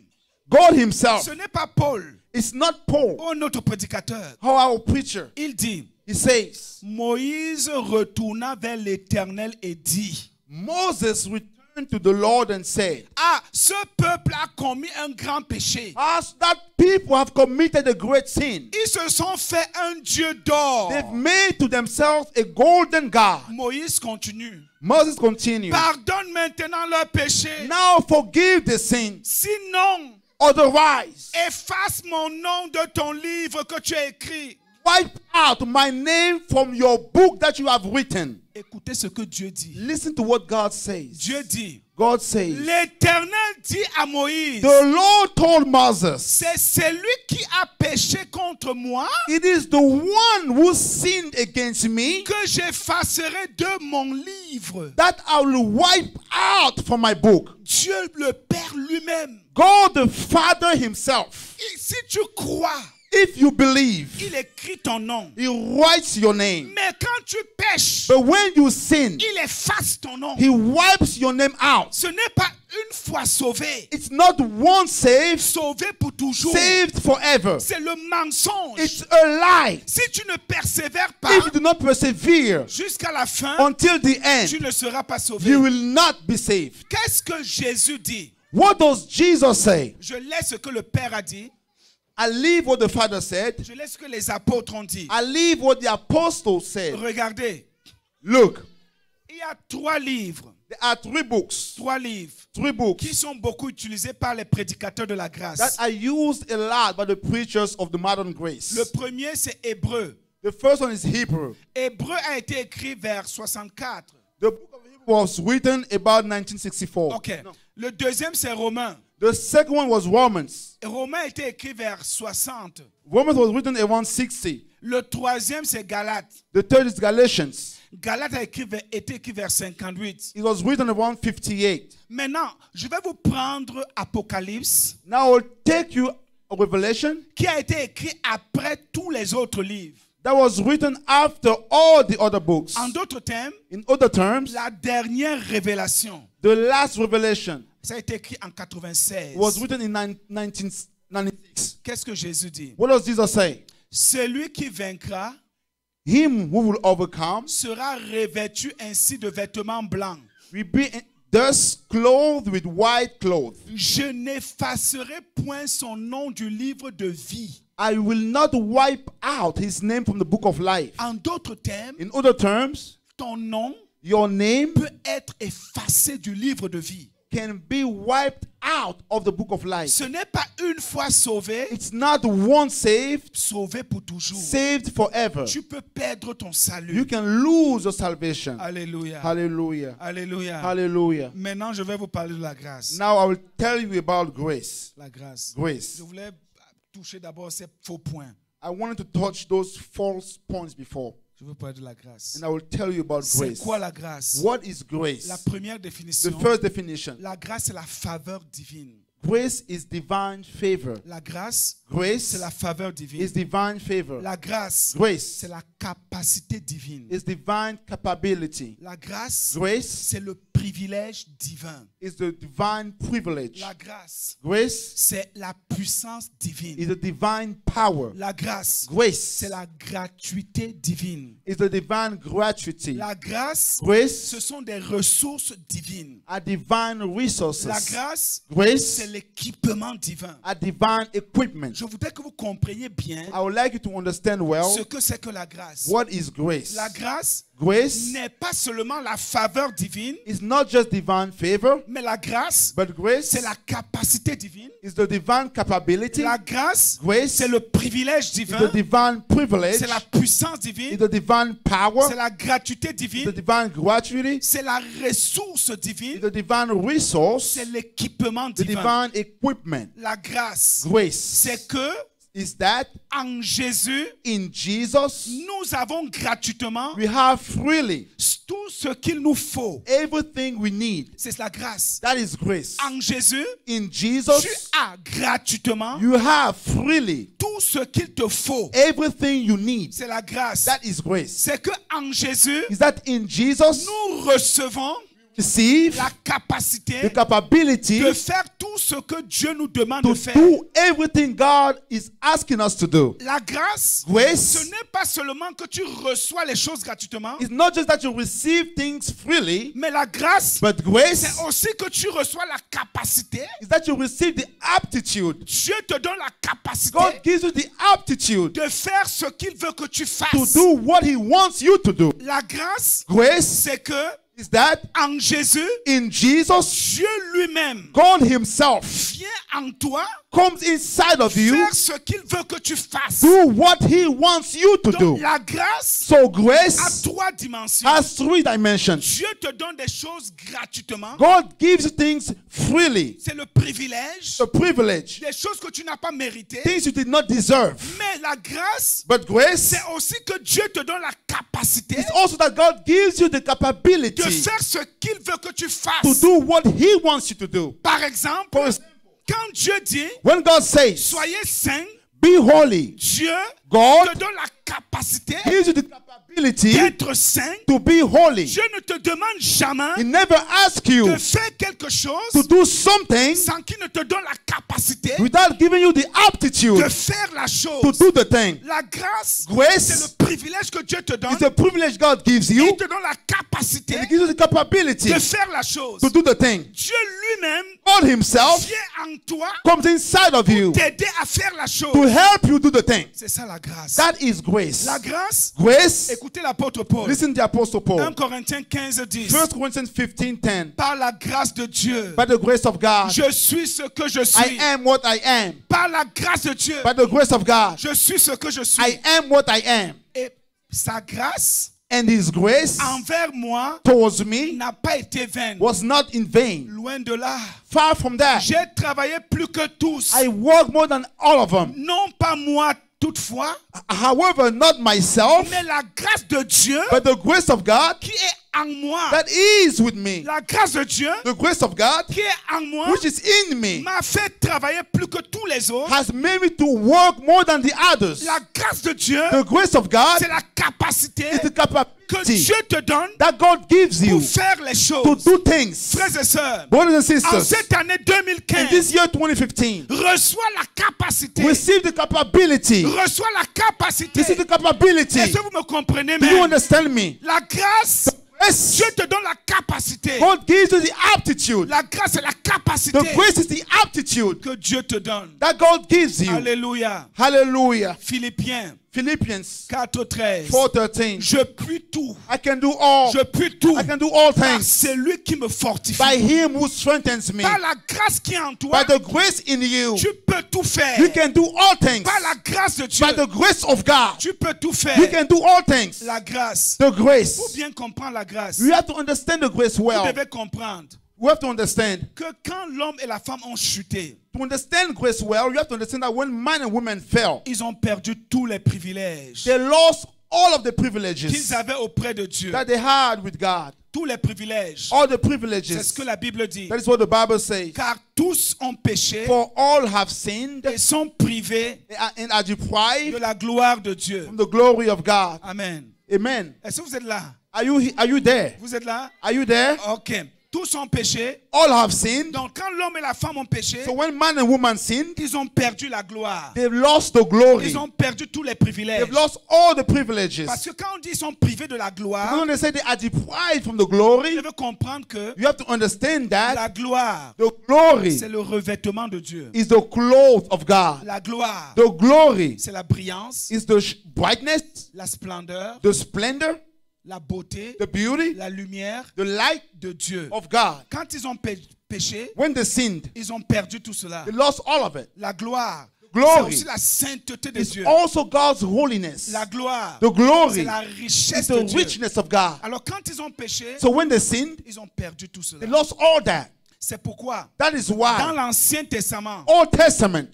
God himself. Ce n'est pas Paul It's not Paul ou un autre prédicateur. or our preacher. Il dit, He says, Moïse retourna vers l'Éternel et dit, Moses returned to the Lord and said, ah, ce peuple a commis un grand péché. as that people have committed a great sin, Ils se sont fait un Dieu d'or. they've made to themselves a golden God. Moïse continue. Moses continued, Pardonne maintenant leurs péchés. now forgive the sin, Sinon, otherwise efface mon nom de ton livre que tu as écrit. wipe out my name from your book that you have written. Écoutez ce que Dieu dit. Listen to what God says. Dieu dit, God says, l'Éternel dit à Moïse, the Lord told Moses, c'est celui qui a péché contre moi it is the one who sinned against me que j'effacerai de mon livre. that I will wipe out from my book. Dieu le Père lui-même. God the Father himself, Et si tu crois, if you believe, il écrit ton nom. he writes your name. Mais quand tu pêches, But when you sin, il efface ton nom. he wipes your name out. Ce n'est pas une fois sauvé, It's not once saved, sauvé pour toujours. saved forever. C'est le mensonge. It's a lie. Si tu ne persévères pas If you do not persevere jusqu'à la fin, until the tu end, ne seras pas sauvé. you will not be saved. Qu'est-ce que Jésus dit? What does Jesus say? Je laisse ce que le Père a dit. I leave what the Father said. Je laisse ce que les apôtres ont dit. I leave what the apostles said. Regardez, Look, il y a 3 livres. there are 3 books. 3 livres 3 books qui sont beaucoup utilisés par les prédicateurs de la that grâce. are used a lot by the preachers of the modern grace. Le premier, c'est Hébreu. The first one is Hebrew. Hébreu a été écrit vers 64. The book of Hebrew was written about 1964. Ok. Le deuxième, c'est Romain. The second one was Romans. Romain a été écrit vers 60. Romans was written around 60. Le troisième, c'est Galate. The third is Galatians. Galate a été écrit vers 58. It was written around 58. Maintenant, je vais vous prendre Apocalypse, Now I'll take you a Revelation qui a été écrit après tous les autres livres. that was written after all the other books. En d'autres termes, In other terms, la dernière révélation, the last revelation ça a été écrit en 96. was written in 1996. Qu'est-ce que Jésus dit? What does Jesus say? Celui qui vaincra Him who will overcome sera revêtu ainsi de vêtements blancs. will be thus clothed with white clothes. Je n'effacerai point son nom du livre de vie. I will not wipe out his name from the book of life. En d'autres termes, In other terms, ton nom your name peut être effacé du livre de vie. can be wiped out of the book of life. Ce n'est pas une fois sauvé, It's not once saved, sauvé pour toujours. saved forever. Tu peux perdre ton You salut. can lose your salvation. Alléluia. Hallelujah. Alléluia. Hallelujah. Maintenant, je vais vous parler de la grâce. Now I will tell you about grace. La grâce. Grace. Je voulais toucher d'abord ces faux points. I wanted to touch those false points before, Je veux parler de la grâce. and I will tell you about C'est grace. quoi la grâce? What is grace? La première The définition. first definition. La grâce, c'est la faveur divine. Grace is divine favor. La grâce, Grace c'est la faveur is divine. divine favor. La grâce, Grace c'est la capacité divine. is divine capability. La grâce, Grace c'est le privilège divin. is the divine privilege. La grâce, Grace c'est la puissance is divine. the divine power. La grâce, Grace c'est la gratuité divine. is the divine gratuity. La grâce, Grace ce sont des ressources divines. are divine resources. La grâce, Grace c'est l'équipement divin. are divine equipment. Je voudrais que vous compreniez bien I would like you to understand well ce que c'est que la grâce. what is grace. La grâce Grace n'est pas seulement la faveur divine, is not just divine favor, mais la grâce, but grace c'est la capacité divine. is the divine capability. La grâce, Grace c'est le privilège is divin. the divine privilege. C'est la puissance Is divine. the divine power. C'est la gratuité Is the divine. divine gratuity. C'est la ressource Is divine. the divine resource. C'est l'équipement The divin. divine equipment. La grâce, Grace c'est que is that en Jésus, in Jesus nous avons gratuitement we have freely tout ce qu'il nous faut. everything we need. C'est la grâce. That is grace. En Jésus, In tu Jesus as gratuitement you have freely tout ce qu'il te faut. everything you need. C'est la grâce. That is grace. C'est que en Jésus, Is that in Jesus nous recevons receive la the capacité capability de faire tout ce que Dieu nous demande to de faire. do everything God is asking us to do. La grâce, Grace ce n'est pas seulement que tu reçois les choses gratuitement, is not just that you receive things freely, mais la grâce, but grace c'est aussi que tu reçois la capacité. is that you receive the aptitude. Dieu te donne la capacité God gives you the aptitude de faire ce qu'il veut que tu to fasses. do what He wants you to do. La grâce, Grace c'est que is that en Jésus, in Jesus, Dieu lui-même God Himself vient en toi comes inside of you, faire ce qu'il veut que tu fasses. do what He wants you to do. Donc la grâce So a grace 3 dimensions. has 3 dimensions. Dieu te donne des choses gratuitement. God gives you things freely, C'est le privilège. a privilege, Des choses que tu n'as pas méritées. things you did not deserve. Mais la grâce, But grace c'est aussi que Dieu te donne la capacité is also that God gives you the de capability faire ce qu'il veut que tu to fasses. do what He wants you to do. Par exemple, For example, quand Dieu dit when God says, soyez saints, be holy, Dieu God te donne la capacité gives you the capability d'être saint. to be holy. Dieu ne te demande jamais He never asks you de faire quelque chose to do something sans qu'il ne te donne la capacité without giving you the aptitude de faire la to chose. do the thing. La grâce, Grace c'est le privilège que Dieu te donne. It's a privilege God gives Il you, te donne la capacité and He gives you the capability de faire la chose. to do the thing. Dieu lui-même God Himself vient en toi comes inside of you t'aider à faire la chose. to help you do the thing. C'est ça la grâce. That is grace. La grâce, Grace, écoutez l'apôtre Paul. listen to the Apostle 1 Paul. Corinthiens 15:10. 1 Corinthians 15:10. Par la grâce de Dieu, By the grace of God, je suis ce que je I suis. am what I am. Par la grâce de Dieu, By the grace of God, je suis ce que je suis. I am what I am. Et sa grâce And His grace envers moi towards me n'a pas été vaine. was not in vain. Loin de là. Far from that. J'ai travaillé plus que tous. I work more than all of them. Non pas moi toutefois, However, not myself, mais la grâce de Dieu but the grace of God qui est en moi. that is with me. La grâce de Dieu The grace of God qui est en moi which is in me m'a fait travailler plus que tous les autres. has made me to work more than the others. La grâce de Dieu, The grace of God c'est la capacité is the que capacity Dieu te donne that God gives you pour faire les to choses. do things. Frères et sœurs, Brothers and en sisters, cette année in 2015, this year 2015, reçois la capacité. receive the capability. Reçois la capacité. This is the capability. Est-ce que vous me comprenez Do you même? understand me? La grâce, Yes. Dieu te donne la capacité. God gives you the aptitude. La grâce, c'est la capacité The grace is the aptitude que Dieu te donne. that God gives you. Alléluia. Hallelujah. Philippiens Philippians 4:13. 4:13. Je puis tout. I can do all. Je puis tout. I can do all Par things celui qui me fortifie. by Him who strengthens me. Par la grâce qui est en toi, By the grace in you, tu peux tout faire. you can do all things. Par la grâce de Dieu, By the grace of God, tu peux tout faire. you can do all things. La grâce. The Pour grace. bien comprendre la grâce, You have to understand the grace vous well. devez comprendre We have to understand. que quand l'homme et la femme ont chuté, To understand grace well, you have to understand that when man and woman fell, ils ont perdu tous les privilèges they lost all of the qu'ils privileges avaient auprès de Dieu. that they had with God. Tous les privilèges. All the C'est ce privileges. que la Bible dit. That is what the Bible says. Car tous ont péché For all have sinned et sont privés and are de deprived la gloire de Dieu. from the glory of God. Amen. Amen. Est-ce que vous êtes là? Are you there? Vous êtes là? Are you there? Ok. Tous ont péché. All have sinned. Donc quand l'homme et la femme ont péché, So when man and woman sinned, ils ont perdu la gloire. they've lost the glory. Ils ont perdu tous les privilèges. They've lost all the privileges. Parce que quand on dit ils sont privés de la gloire, When they say they are deprived from the vous glory, devez comprendre que you have to understand that la gloire, the glory c'est le revêtement de Dieu. is the clothes of God. La gloire, The glory c'est la brillance, is the brightness, la splendeur, the splendor, la beauté, the beauty, la lumière the light de Dieu. of God. Quand ils ont péché, When they sinned, ils ont perdu tout cela. they lost all of it. La gloire, c'est Glory aussi la sainteté de is Dieu. also God's holiness. La gloire, The c'est glory la is richesse de the Dieu. richness of God. Alors quand ils ont péché, So when they sinned, ils ont perdu tout they cela. lost all that. C'est pourquoi, That is dans why l'Ancien Testament, Old Testament,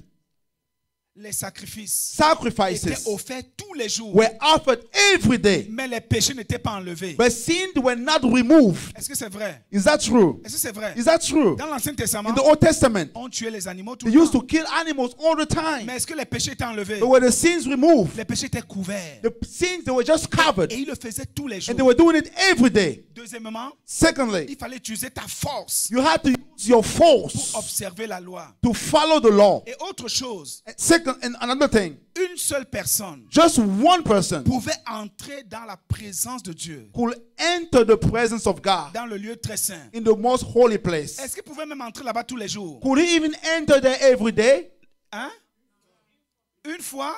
les sacrifices sacrifices étaient offerts tous les jours. were offered every day, Mais les péchés n'étaient pas enlevés. but sins were not removed. Est-ce que c'est vrai? Is that true? Est-ce que c'est vrai? Is that true? Dans l'Ancien Testament, In the Old Testament, on tuait les animaux tout they le used temps. to kill animals all the time. Mais est-ce que les péchés étaient enlevés? But were the sins removed? Les péchés étaient couverts. The sins, they were just covered. Et ils le faisaient tous les jours. And they were doing it every day. Deuxièmement, Secondly, il fallait utiliser ta force you had to use your pour force observer la loi. to follow the law. Et autre chose, And second, and another thing, une seule personne just one person pouvait entrer dans la présence de Dieu, could enter the presence of God dans le lieu très saint. in the most holy place. Est-ce qu'il pouvait même entrer là-bas tous les jours? Could he even enter there every day? Hein? Une fois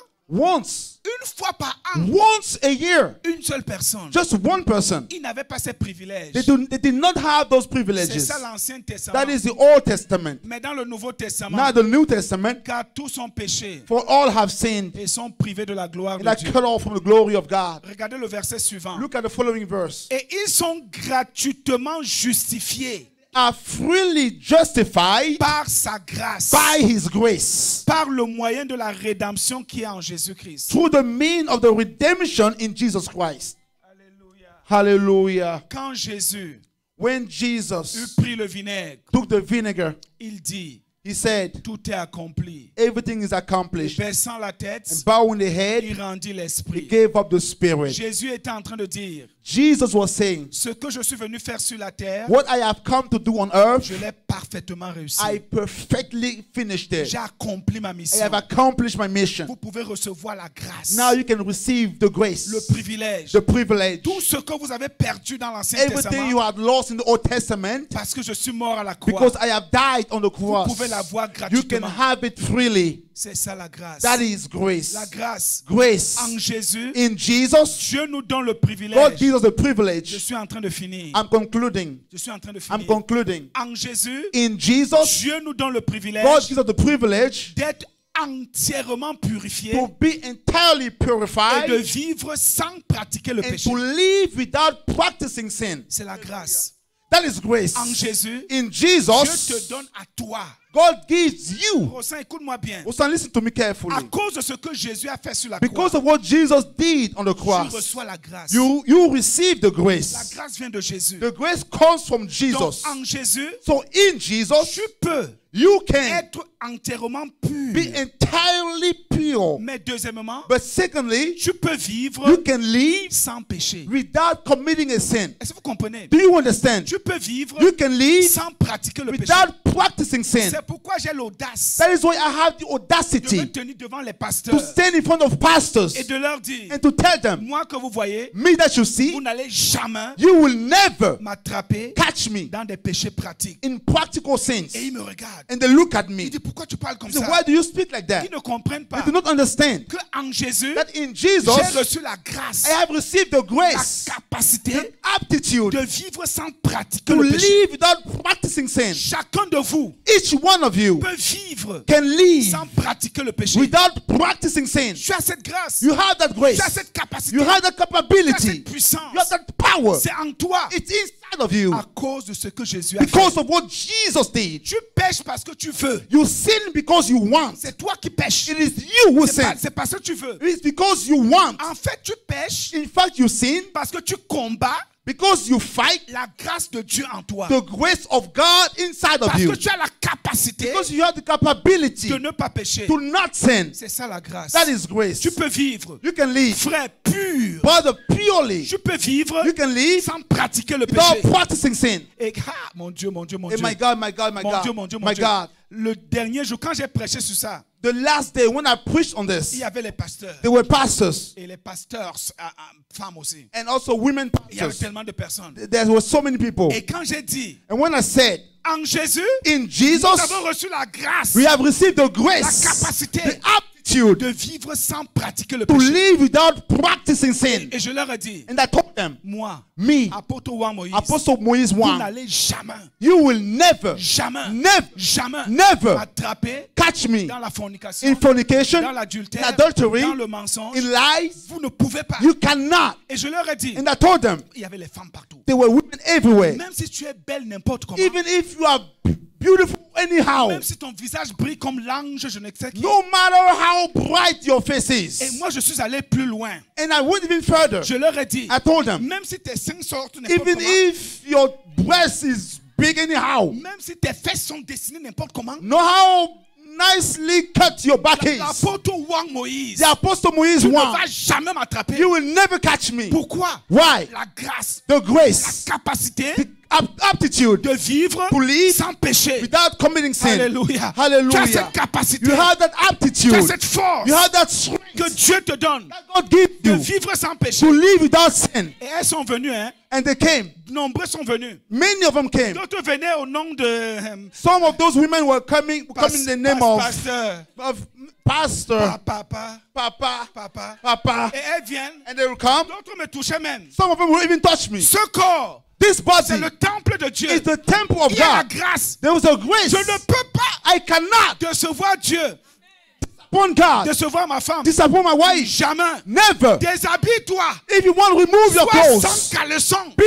par an, Once a year. une seule personne. Just one person. Il n'avait pas ces privilèges. They did not have those C'est privileges. ça l'Ancien Testament. That is the Old Testament. Mais dans le Nouveau Testament, Now the New Testament, car tous sont péchés for all have sinned et sont privés de la gloire and de are Dieu. cut off from the glory of God. Regardez le verset suivant. Look at the following verse. Et ils sont gratuitement justifiés Are freely justified par sa grâce, by his grace par le moyen de la rédemption qui est en Jésus-Christ. through the means of the redemption in Jesus Christ. Alléluia. Hallelujah. Quand Jésus When eut Jesus pris le vinaigre, took the vinegar, il dit, he said, tout est accompli. everything is Et accomplished. baissant la tête, And bowing the head, il rendit he l'esprit. gave up the spirit. Jésus était en train de dire, Jesus was saying, ce que je suis venu faire sur la terre, what I have come to do on earth, je l'ai parfaitement réussi. I perfectly finished it. J'ai accompli ma I mission. have accomplished my mission. Vous pouvez recevoir la grâce, Now you can receive the grace, le privilège, the privilege, tout ce que vous avez perdu dans l'Ancien everything you Testament, had lost in the Old Testament, parce que je suis mort à la croix. because I have died on the Vous cross. pouvez l'avoir You can gratuitement. have it freely. C'est ça la grâce. That is grace. La grâce. Grace. En Jésus, In Jesus, Dieu nous donne le God privilège. gives us the Je privilege. suis en train de finir. I'm concluding. Je suis en train de I'm finir. concluding. En Jésus, In Jesus, Dieu nous donne le God privilège gives us the privilege d'être entièrement purifié to be entirely et de purified vivre sans pratiquer le and péché. to live without practicing sin. C'est la grâce. That is grace. En Jésus, In Dieu Jesus, te donne à toi. God gives you. Rosan, écoute-moi bien. Also, listen to me carefully. À cause de ce que Jésus a fait sur la Because croix, of what Jesus did on the tu cross, reçois la grâce. you receive the La grace. grâce vient de Jésus. The grace comes from Donc, Jesus. en Jésus, So in Jesus, tu peux you can être entièrement pur. be entirely pure. Mais deuxièmement, But secondly, tu peux vivre you can live sans péché. without committing a sin. Est-ce que vous comprenez? Do you understand? Tu peux vivre You can live sans pratiquer le péché. without practicing sin. C'est pourquoi j'ai l'audace That is why I have the de me audacity tenir devant les to pasteurs stand in front of pastors et de leur dire, and to tell them, moi que vous voyez, me that you vous see, n'allez jamais you will never m'attraper catch me dans des péchés pratiques. in practical sins. Et ils me regardent. And they look at me. Ils disent, pourquoi tu parles comme They say, ça? why do you speak like that? Ils ne comprennent pas They do not understand que en Jésus, that in j'ai Jesus, reçu la grâce, I have received the la grace, capacité the aptitude de vivre sans pratiquer to le péché. live without practicing sin. Chacun de vous Each one of you peut vivre can live sans pratiquer le péché. without practicing sin. Tu as cette grâce. You have that grace. Tu as cette capacité. You have that Tu as capability. cette puissance. You have that power. C'est en toi It's inside of you à cause de ce que Jésus a fait. because of what Jesus did. Tu pêches parce que tu veux. You sin because you want. C'est toi qui pêches. It is you who sin. C'est parce que tu veux. It is because you want. En fait, tu pêches In fact, you sin parce que tu combats because you fight la grâce de Dieu en toi. the grace of God inside of Parce you. que tu as la capacité Because you have the capability de ne pas pécher. to not sin. C'est ça la grâce. That is grace. Tu peux vivre, You can live, frère pur. brother, purely. Tu peux vivre You can live sans pratiquer le without péché. practicing sin. Et mon Dieu, mon Dieu, mon Hey, Dieu. my God, my God, my Mon God, Dieu, mon Dieu, mon my Dieu. God. Le dernier jour, quand j'ai prêché sur ça, The last day when I preached on il this, y avait les pasteurs. there were pastors Et les pasteurs, femmes aussi. and also women Il y avait pastors. tellement de personnes. There were so many people. Et quand j'ai dit, And when I said, en Jésus, in nous Jesus, avons reçu la grâce we have received the grace, La capacité the aptitude de vivre sans pratiquer le to péché. live without practicing sin. Et je leur ai dit, And I told them, moi, me, apôtre Juan Moïse, Apostle Moïse vous 1, n'allez jamais, you will never, jamais, never, jamais never m'attraper catch me dans la fornication, in fornication, dans in l'adultère, adultery, dans le mensonge. in lies. Vous ne pouvez pas. You cannot. Et je leur ai dit, And I told them, il y avait les femmes partout. there were women everywhere. Même si tu es belle n'importe comment, Even if you are beautiful anyhow. Même si ton visage brille comme l'ange, je ne sais qui. No matter how bright your face Et is. moi, je suis allé plus loin. And I went even further. Je leur ai dit, I told them, même si tes seins sortent n'importe even comment, if your breast is big anyhow, même si tes fesses sont dessinées n'importe comment, know how nicely cut your back is. l'apôtre Wang Moïse, The Apostle Moïse tu ne won. vas jamais m'attraper. You will never catch me. Pourquoi? Why? La grâce, The la grace, capacité the aptitude de vivre to live sans péché. without committing sin. Alléluia. Tu as Hallelujah. cette capacité, You have that tu as aptitude. cette force You have that strength que Dieu te donne that God gives de you vivre sans péché. to live without sin. Et elles sont venues, hein. And they came. Nombreux sont venus. Many of them came. D'autres venaient au nom de Some of those women were coming in the name pasteur, of pastor, papa, papa, papa. papa. Et elles viennent. And they will come. D'autres me touchaient même. Some of them will even touch me. Ce corps, This c'est body le temple de Dieu. is the temple of Il y a la God. grâce. There was a grace. Je ne peux pas I cannot décevoir Dieu, upon God, décevoir ma femme. disappoint my wife. Jamais. Never. Déshabille-toi. If you want to remove your Sois clothes, sans caleçon. be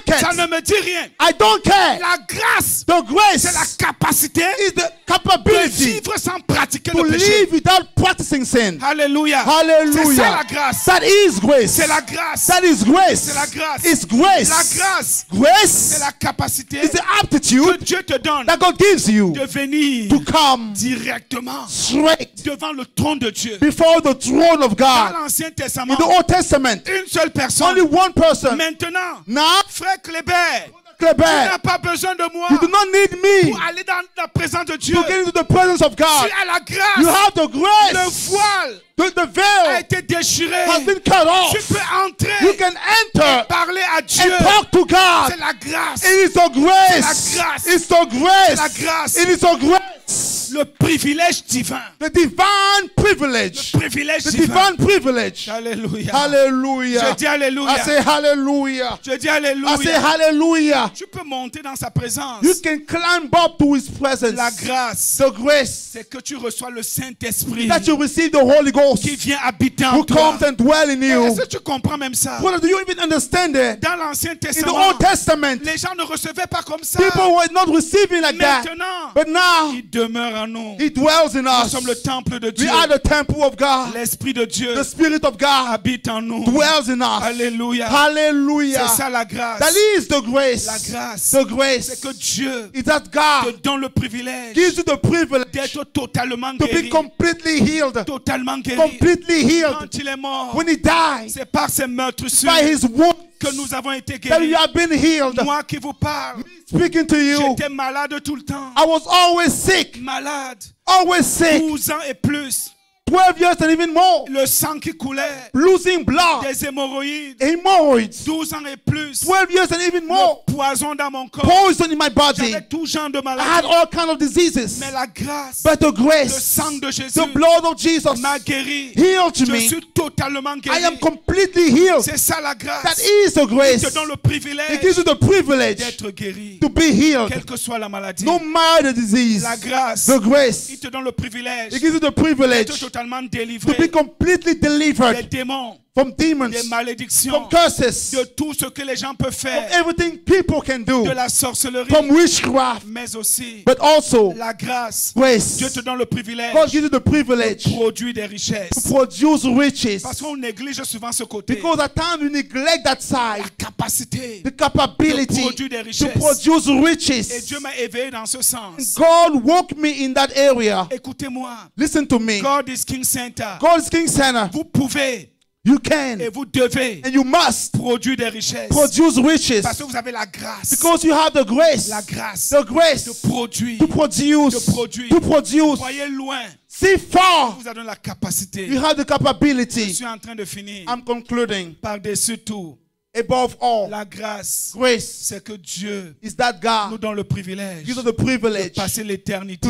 Ça naked. ne me dit rien. I don't care. La grâce, The c'est la grace capacité is the de capability vivre sans pratiquer to le péché. live without practicing sin. Alléluia. C'est ça la Hallelujah. grâce. That is grace. C'est la grâce. That is grace. C'est la grâce. It's grace. La grâce, c'est Grace la capacité is the que aptitude Dieu te donne that God gives you de venir to come directement straight devant le trône de Dieu. before the throne of Dans God. l'Ancien In Testament, the Old Testament, une seule only personne. one person. Maintenant, Now, frère Kléber, tu Kleber, n'as pas besoin de moi you do not need me pour aller dans la présence de Dieu. to get into the presence of Tu God. as la You grâce. have the Le grace. voile The a veil été déchiré. has been cut off. Tu peux You entrer, can enter parler à Dieu. and talk to God. C'est la grâce. It is the grace. la grâce. It's the C'est la grace. grâce. It is the grace. Le privilège divin. The divine privilege. Privilège The divin. divine privilege. Alléluia. Hallelujah. Je dis alléluia. I say hallelujah. Je dis I say alléluia. hallelujah. Tu peux monter dans sa présence. You can climb up to his presence. La grâce, The grace c'est que tu reçois le Saint-Esprit that you receive the Holy Ghost qui vient habiter en who toi. comes and dwell in you. Est-ce que tu comprends même ça? Brother, do you even understand it? Dans l'Ancien In the Testament, Old Testament, les gens ne recevaient pas comme ça. people were not receiving like that. Maintenant, But now, il demeure en nous. he dwells in Nous us. sommes le temple de We Dieu. are the temple of God. L'Esprit de Dieu The Spirit of God habite en nous. dwells in us. Alléluia. Hallelujah. C'est ça la grâce. That is the grace. La grâce, The grace c'est que Dieu is that te God donne le privilège gives you the privilege d'être totalement to be guéri. completely healed. Totalement guéri. Completely healed. Quand il est mort, When he died, c'est par ses meurtrissures by his wounds, que nous avons été that you guéris. have been healed. Moi qui vous parle, Speaking to you, j'étais malade tout le temps. I was always sick. Malade. Always sick. 12 ans et plus. 12 years and even more. Le sang qui coulait. Losing blood. Des hémorroïdes. Hemorrhoids. 12 ans et plus. 12 years and even more. Le poison dans mon corps. Poison in my body. J'avais tout genre de I had maladies. all kinds of diseases. Mais la grâce, But the le grace, sang de Jésus the blood of Jesus m'a guéri. healed Je me. suis totalement I guéri. am completely healed. C'est ça la That grâce. is the Il grace. te donne le It privilège gives you the privilege d'être guéri. to be healed. Quelle que soit la maladie. No matter the disease. La grâce, The grace. il te donne le privilège It gives you the d'être privilege totalement to délivré be completely des delivered démons, from demons, des malédictions, from curses, de tout ce que les gens peuvent from faire, everything people can do, de la sorcellerie, from witchcraft, mais aussi but also la grâce. grace. Dieu te donne le privilège God gives you the privilege de produire des to richesses. produce riches. Parce qu'on néglige souvent ce côté. Because at times you neglect that side, La capacité the capability de produire des to richesses. produce Et riches. Dieu m'a éveillé dans ce sens. God woke me in that area. Écoutez-moi. Listen to me. God is King Center. God is King Center. Vous pouvez You et can vous devez and you must produire des richesses. produce riches Parce que vous avez la grâce. because you have the grace. La grâce The grace de produire. to produce. De produire. To produce. Voyez loin. See far. Vous avez la capacité. You have the Je capability. suis en train de finir. I'm concluding. Par-dessus tout, Above all, la grâce, grace c'est que Dieu is that nous God donne le privilège gives us the de privilege passer l'éternité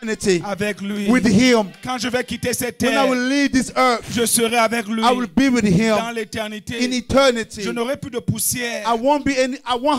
eternity avec lui. with Him. Quand je vais quitter cette When I terre, will leave this earth, je serai avec lui I will be with dans Him l'éternité. in eternity. Je n'aurai plus de poussière. I won't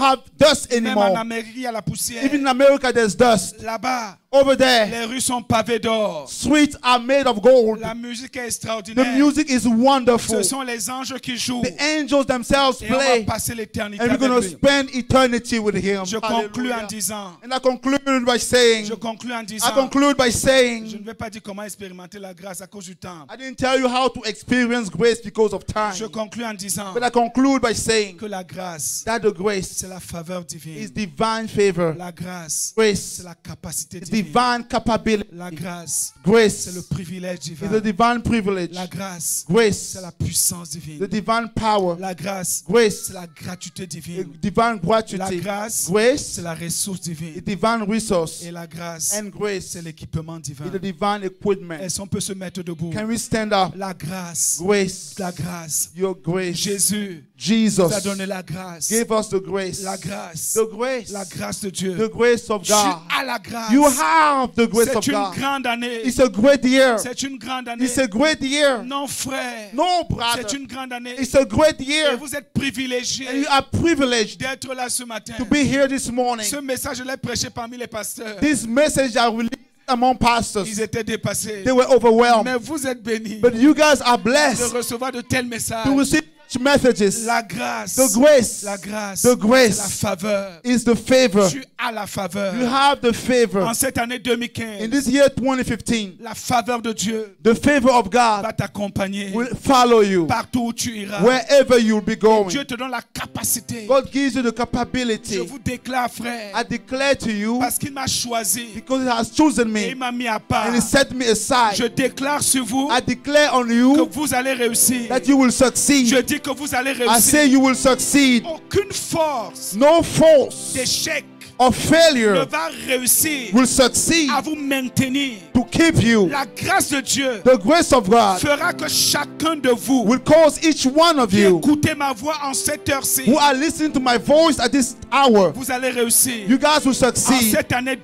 have dust Même en anymore. Amérique, il y a la poussière. Even in America, there's dust. Là-bas, Over there, Les rues sont pavées d'or. streets are made of gold. La musique est The extraordinaire. music is wonderful. Ce sont les anges qui jouent. The angels themselves Et on va play. passer l'éternité And we're avec going to lui. spend eternity with him. Je conclus en Hallelujah. disant, And I conclude by saying, je conclus en I disant, conclude by je saying, ne vais pas dire comment expérimenter la grâce à cause du temps. I didn't tell you how to experience grace because of time. Je conclus en disant But I conclude by saying que la grâce, that the grace c'est la faveur is divine. divine favor. La grâce, Grace c'est la capacité is divine. divine capability. La grâce, Grace c'est le privilège is divin. the divine privilege. La grâce, Grace, c'est la puissance the divine. divine power. La grâce, Grace, c'est la gratuité the divine. divine La gratuity. grâce, Grace, c'est la ressource the divine. divine resource. Et la grâce, And grace c'est l'équipement divin. is the divine equipment. Est-ce qu'on peut se mettre debout? Can we stand up? La grâce, Grace, la grâce. your grace. Jésus Jesus nous a donné la grâce. gave us the grace. La grâce. The grace. La grâce de Dieu. The grace of Tu God. as la grâce. You have the grace of C'est une God. grande année. It's a great year. C'est une grande année. It's a great year. Non, frère. No, C'est brother. une grande année. It's a great Et year. vous êtes privilégiés And you are privileged d'être là ce matin. to be here this morning. Ce message, je l'ai prêché parmi les pasteurs. This message I released among pastors. Ils étaient dépassés. They were overwhelmed. Mais vous êtes bénis But you guys are de blessed recevoir de tels messages. to receive such messages. La grâce. The grace, La grâce. the grace La faveur. is the favor. Tu as la faveur. You have the favor. En cette année In 2015, this year 2015, la faveur de Dieu the favor of God va t'accompagner will follow you partout où tu iras. wherever you'll be going. Dieu te donne la capacité. God gives you the Je capability. vous déclare, frère, I declare to you, parce qu'il m'a choisi because He has chosen et il me m'a mis à part. and He set me Je aside, déclare sur vous I declare on que you vous allez réussir. that you will Je succeed. dis que vous allez I say réussir. you will succeed. Aucune force No force d'échec of ne failure va réussir will succeed à vous maintenir. to keep you. La grâce de Dieu The grace of God fera que chacun de vous will cause each one of qui you écoutez ma voix en cette heure-ci, who are listening to my voice at this hour, vous allez réussir. you guys will En succeed. cette année In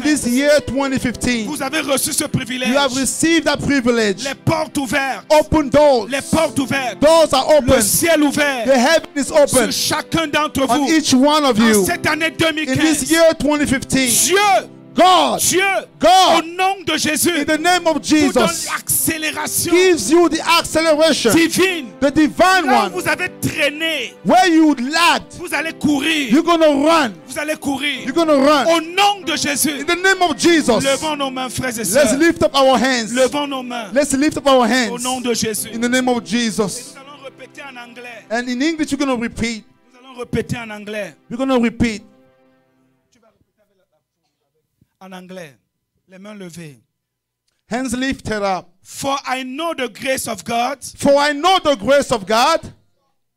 this 2015, year 2015, vous avez reçu ce privilège. you have received that privilege. Les portes ouvertes. Open doors. Les portes ouvertes. Doors are Le open. ciel ouvert. The heaven is Sur open chacun d'entre on vous. each one of En you. cette année In this 2015, year 2015, Dieu, God, Dieu, God, au nom de Jésus, in the name of vous donne Jesus, l'accélération gives you the acceleration, divine. the divine Là où one. vous avez traîné, Where you lagged, vous allez courir. you're going to run. Vous allez courir. You're going to run. Au nom de Jésus, In the name of Jesus, levons nos mains, frères et let's sœurs. lift up our hands. Levons nos mains. Let's lift up our Au hands nom de Jésus. in the name of Et Jesus. nous allons répéter en anglais. And in English, you're going to repeat. Nous allons répéter en anglais. You're going to repeat. En anglais. Les mains levées. Hands lifted up. For I know the grace of God, For I know the grace of God,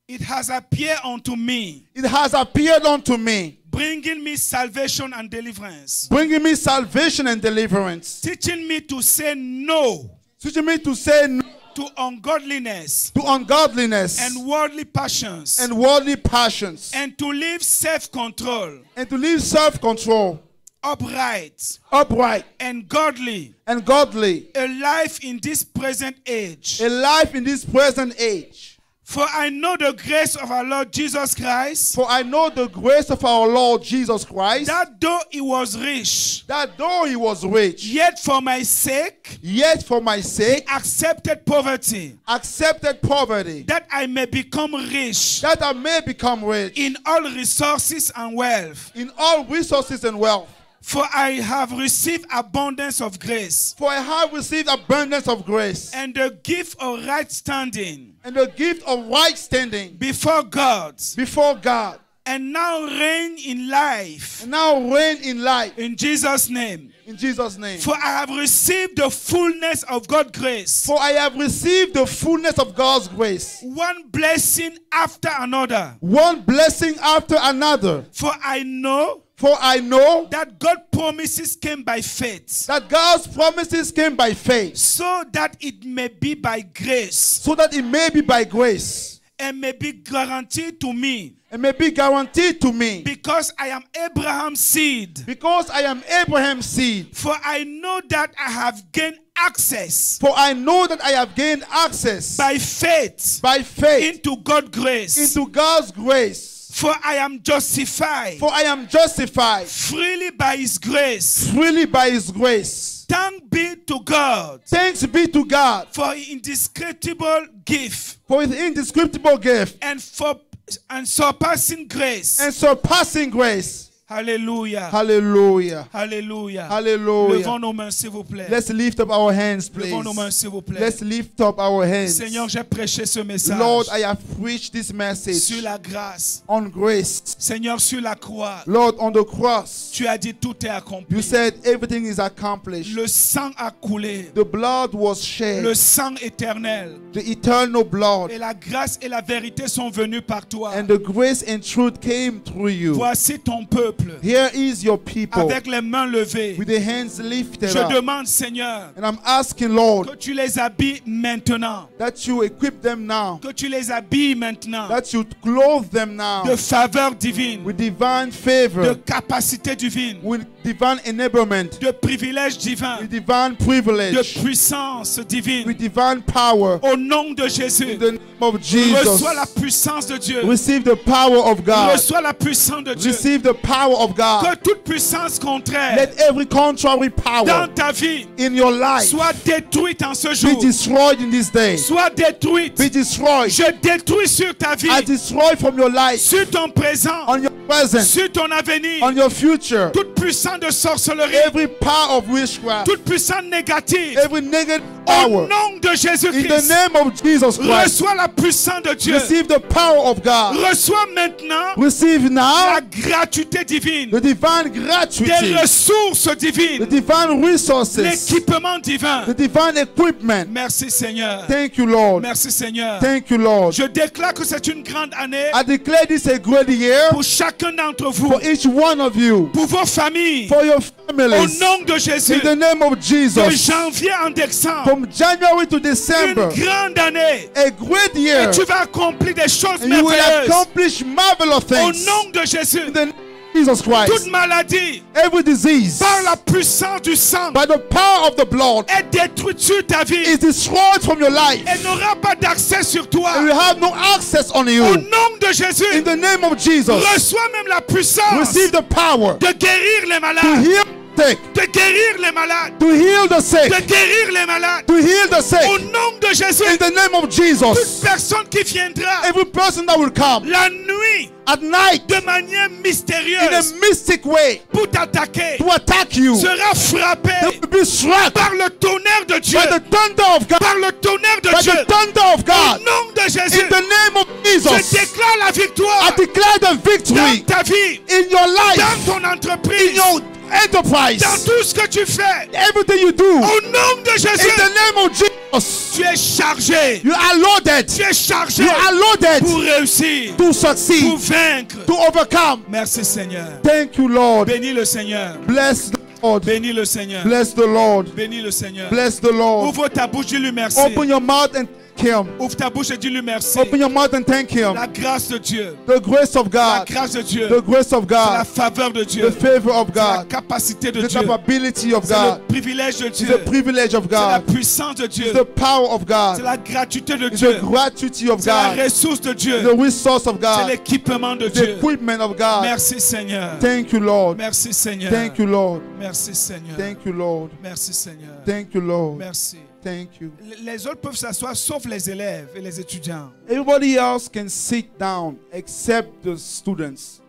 it has appeared unto me, it has appeared unto me, bringing me salvation and deliverance, bringing me salvation and deliverance, teaching me to say no teaching me to say no to ungodliness to ungodliness and worldly passions, and worldly passions, and to live self-control, and to live self-control, upright upright and godly, and godly, a life in this present age. a life in this present age. For I know the grace of our Lord Jesus Christ, For I know the grace of our Lord Jesus Christ, that though he was rich, that though He was rich, yet for my sake yet for my sake accepted poverty, accepted poverty, that I may become rich that I may become rich in all resources and wealth. in all resources and wealth. For I have received abundance of grace For I have received abundance of grace and the gift of right standing and the gift of right standing before God, before God, and now reign in life and now reign in life in Jesus' name. in Jesus' name. For I have received the fullness of God's grace, For I have received the fullness of God's grace, one blessing after another. one blessing after another. For I know For I know that God's promises came by faith, that God's promises came by faith, so that it may be by grace so that it may be by grace and may be guaranteed to me, and may be guaranteed to me, because I am Abraham's seed. because I am Abraham's seed. For I know that I have gained access For I know that I have gained access by faith by faith into God's grace. into God's grace. For I am justified For I am justified freely by his grace. freely by his grace. Thank be to God Thanks be to God for his indescribable gift for his indescribable gift and surpassing grace. and surpassing grace. Hallelujah. Hallelujah. Hallelujah. Hallelujah. Levons nos mains, s'il vous plaît. Let's lift up our hands, please. Levons nos mains, s'il vous plaît. Let's lift up our hands. Seigneur, j'ai prêché ce message Lord, I have preached this message sur la grâce. on grace. Seigneur, sur la croix, Lord, on the cross, tu as dit tout est accompli. you said everything is accomplished. Le sang a coulé. The blood was Le shed, sang éternel. the eternal blood, Et la grâce et la vérité sont venues par toi. and the grace and truth came through you. Voici ton peuple. Here is your people Avec les mains levées. with the hands lifted Je up. demande, Seigneur, And I'm asking, Lord, que tu les habilles maintenant. that you equip them now, Que tu les habilles maintenant. that you clothe them now De faveur divine. with divine De favor, capacité divine. with divine enablement, De privilèges divins. with divine De privilege, puissance divine. with divine power. Au nom de Jésus. In the name of Jesus, Reçois la puissance de Dieu. receive the power of God. Reçois la puissance de Dieu. Receive the power of God. Que toute puissance contraire Let every contrary dans power ta vie in your life soit détruite en ce be jour. destroyed in this day. Soit détruite. Be destroyed. Je détruis sur ta vie, I destroy from your life, sur ton présent, on your present, sur ton avenir, on your future, toute puissance de sorcellerie, every power of witchcraft, toute puissance négative. every negative Au power. nom de In the Jésus-Christ, name of Jesus Christ, reçois la puissance de Dieu. receive the power of God. Reçois maintenant Receive now la gratuité divine, the divine des gratuity, ressources the divines, divine resources, l'équipement divin. the divine equipment. Merci Seigneur. Thank you, Lord. Merci Seigneur. Thank you, Lord. Je déclare que c'est une grande année I declare this a great year pour chacun d'entre vous, for each one of you, pour vos familles, for your au families. nom de Jésus. In the name of De Jesus, janvier en décembre, from January to une December, grande année. a great Et year, tu vas accomplir des choses and you will merveilleuses. accomplish marvelous Au things. nom de Jésus, In the name of Jesus toute Christ, maladie, every disease, par la puissance du sang, by the power of the blood, est détruite sur ta vie. is destroyed from your life. Elle n'aura pas d'accès sur toi. And you have no access on Au you. nom de Jésus, In the name of Jesus, reçois même la puissance receive the power de guérir les to malades, heal the sick, de guérir les malades, to heal the sick, de guérir les malades. to heal the Au sick. nom de Jésus, In the name of toute Jesus, personne qui viendra every person that will come la nuit at night de manière in a mystérieuse mystic way pour t'attaquer to attack you, sera they frappé will be struck par le tonnerre de Dieu, by the thunder of God, par le tonnerre de by Dieu. the thunder of Au God. nom de Jésus, In the name of je Jesus, déclare la I victoire declare the victory dans ta vie, in your life, dans ton in entreprise, your enterprise, dans tout ce que tu fais. everything you do. Au nom de In Jésus, the name of Jesus, tu es chargé. you are loaded. Tu es chargé You are pour loaded réussir, to pour succeed, vaincre. to overcome. Merci Seigneur. Thank you, Lord. Bénis le Seigneur. Bless the Lord. Bénis le Seigneur. Bless the Lord. Bénis le Seigneur. Bless the Lord. Ouvre ta bouche, dis-lui merci. Open your mouth and thank Him. Ouvre ta bouche et dis-lui merci. Open your mouth and thank Him. La grâce de Dieu. The grace of La God. grâce de Dieu. The grace of La God. faveur de Dieu. The favor of La God. capacité de The Dieu. capability of C'est God. le privilège de It's Dieu. the privilege of C'est la God. puissance de Dieu. It's the power of C'est God. la gratuité de It's Dieu. the gratuity of C'est la God. ressource de Dieu. The resource of C'est God. l'équipement de The Dieu. equipment of God. Merci Seigneur. Thank you, Lord. Merci Seigneur. Thank you, Lord. Merci Seigneur. Thank you, Lord. Merci Seigneur. Thank you, Lord. Merci. Thank you. Les autres peuvent s'asseoir sauf les élèves et les étudiants. Everybody else can sit down except the students.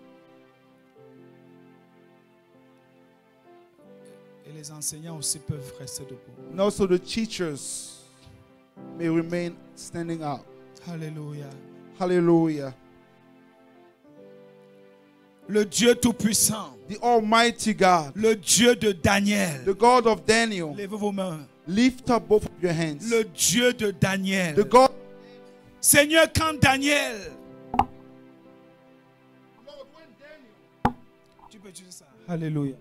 Et les enseignants aussi peuvent rester debout. And also the teachers may remain standing up. Alléluia. Hallelujah. Le Dieu Tout-Puissant, The Almighty God, le Dieu de Daniel. the God of Daniel, Levez vos mains. lift up both of your hands. Le Dieu de Daniel. The God. Seigneur, quand Daniel. Tu peux utiliser ça. Alléluia.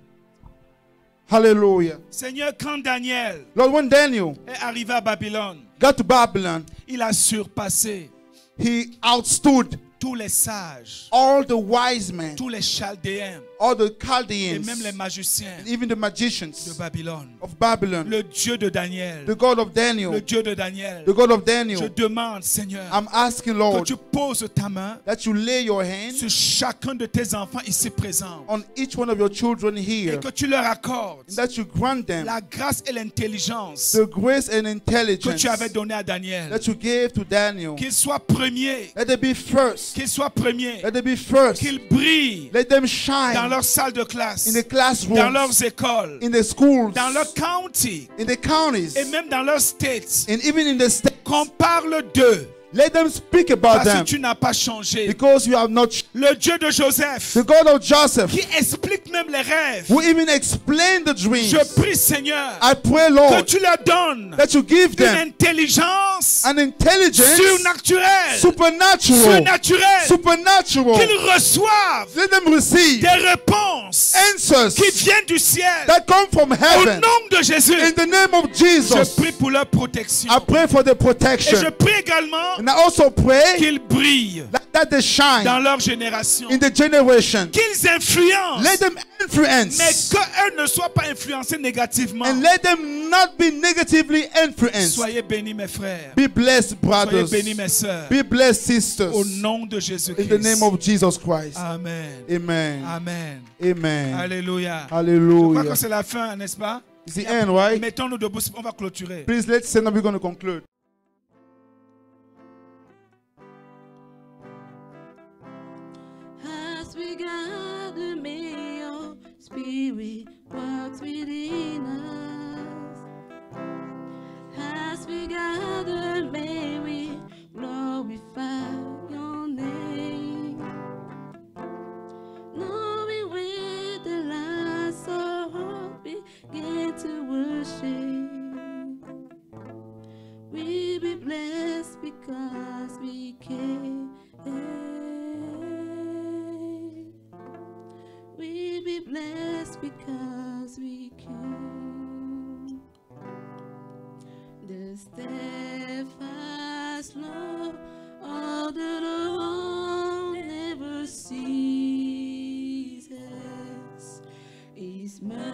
Hallelujah. Seigneur, quand Daniel Lord, when Daniel est arrivé à Babylone, got to Babylon, il a surpassé he outstood tous les sages, all the wise men, tous les Chaldéens, all the et Chaldeans, même les magiciens and even the de magicians Babylone. of Babylon, Le Dieu de Daniel, the God of le Daniel, Dieu de Daniel, the God of je Daniel, demande, Seigneur, I'm asking, que Lord, tu poses ta main that you lay your hand sur chacun de tes enfants ici présents on each one of your children et here, que tu leur accordes and that you grant them la grâce et l'intelligence the grace and que intelligence tu avais donnée à Daniel. that you gave to Daniel. Qu'il soit premier, Let them be first. qu'il soit premier, Let them be first. qu'il brille Let them dans shine leur salle de classe, in the dans classrooms, leurs écoles, in the schools, dans leur county in the counties, et même dans leurs states. and even in the states. Qu'on parle d'eux Let them speak about parce que them tu n'as pas changé. because you have not. Le Dieu de Joseph The God of Joseph, qui explique même les rêves. who even explained the dreams. Je prie, Seigneur, I pray, que Lord, tu leur donnes that you give une them intelligence an intelligence, surnaturelle, supernatural, supernatural. qu'ils reçoivent Let them receive des réponses answers qui viennent du ciel. that come from Au heaven. nom de Jésus, In the name of je Jesus, prie pour leur protection. I pray for the Et je protection. prie également And I also pray qu'ils brillent that they shine dans leur génération, in the generation. qu'ils influencent, Let them mais influence qu'eux ne soient pas influencés négativement. and let them not be negatively influenced. Soyez bénis, mes frères. Be blessed, Soyez brothers. bénis, mes sœurs. Be blessed, sisters. Au nom de In Jésus-Christ. the name of Jesus Christ. Amen. Amen. Amen. Amen. Alléluia. Je crois Hallelujah. que c'est la fin, n'est-ce pas? It's the end, right? Mettons-nous debout, on va clôturer. Please, let's stand up. We're going to conclude. As we gather, may your spirit walks within us. As we gather, may we glorify your name. Knowing with the last our heart begin to worship. We be blessed because we can. We be blessed because we can. The steadfast love of the Lord never ceases. His mercy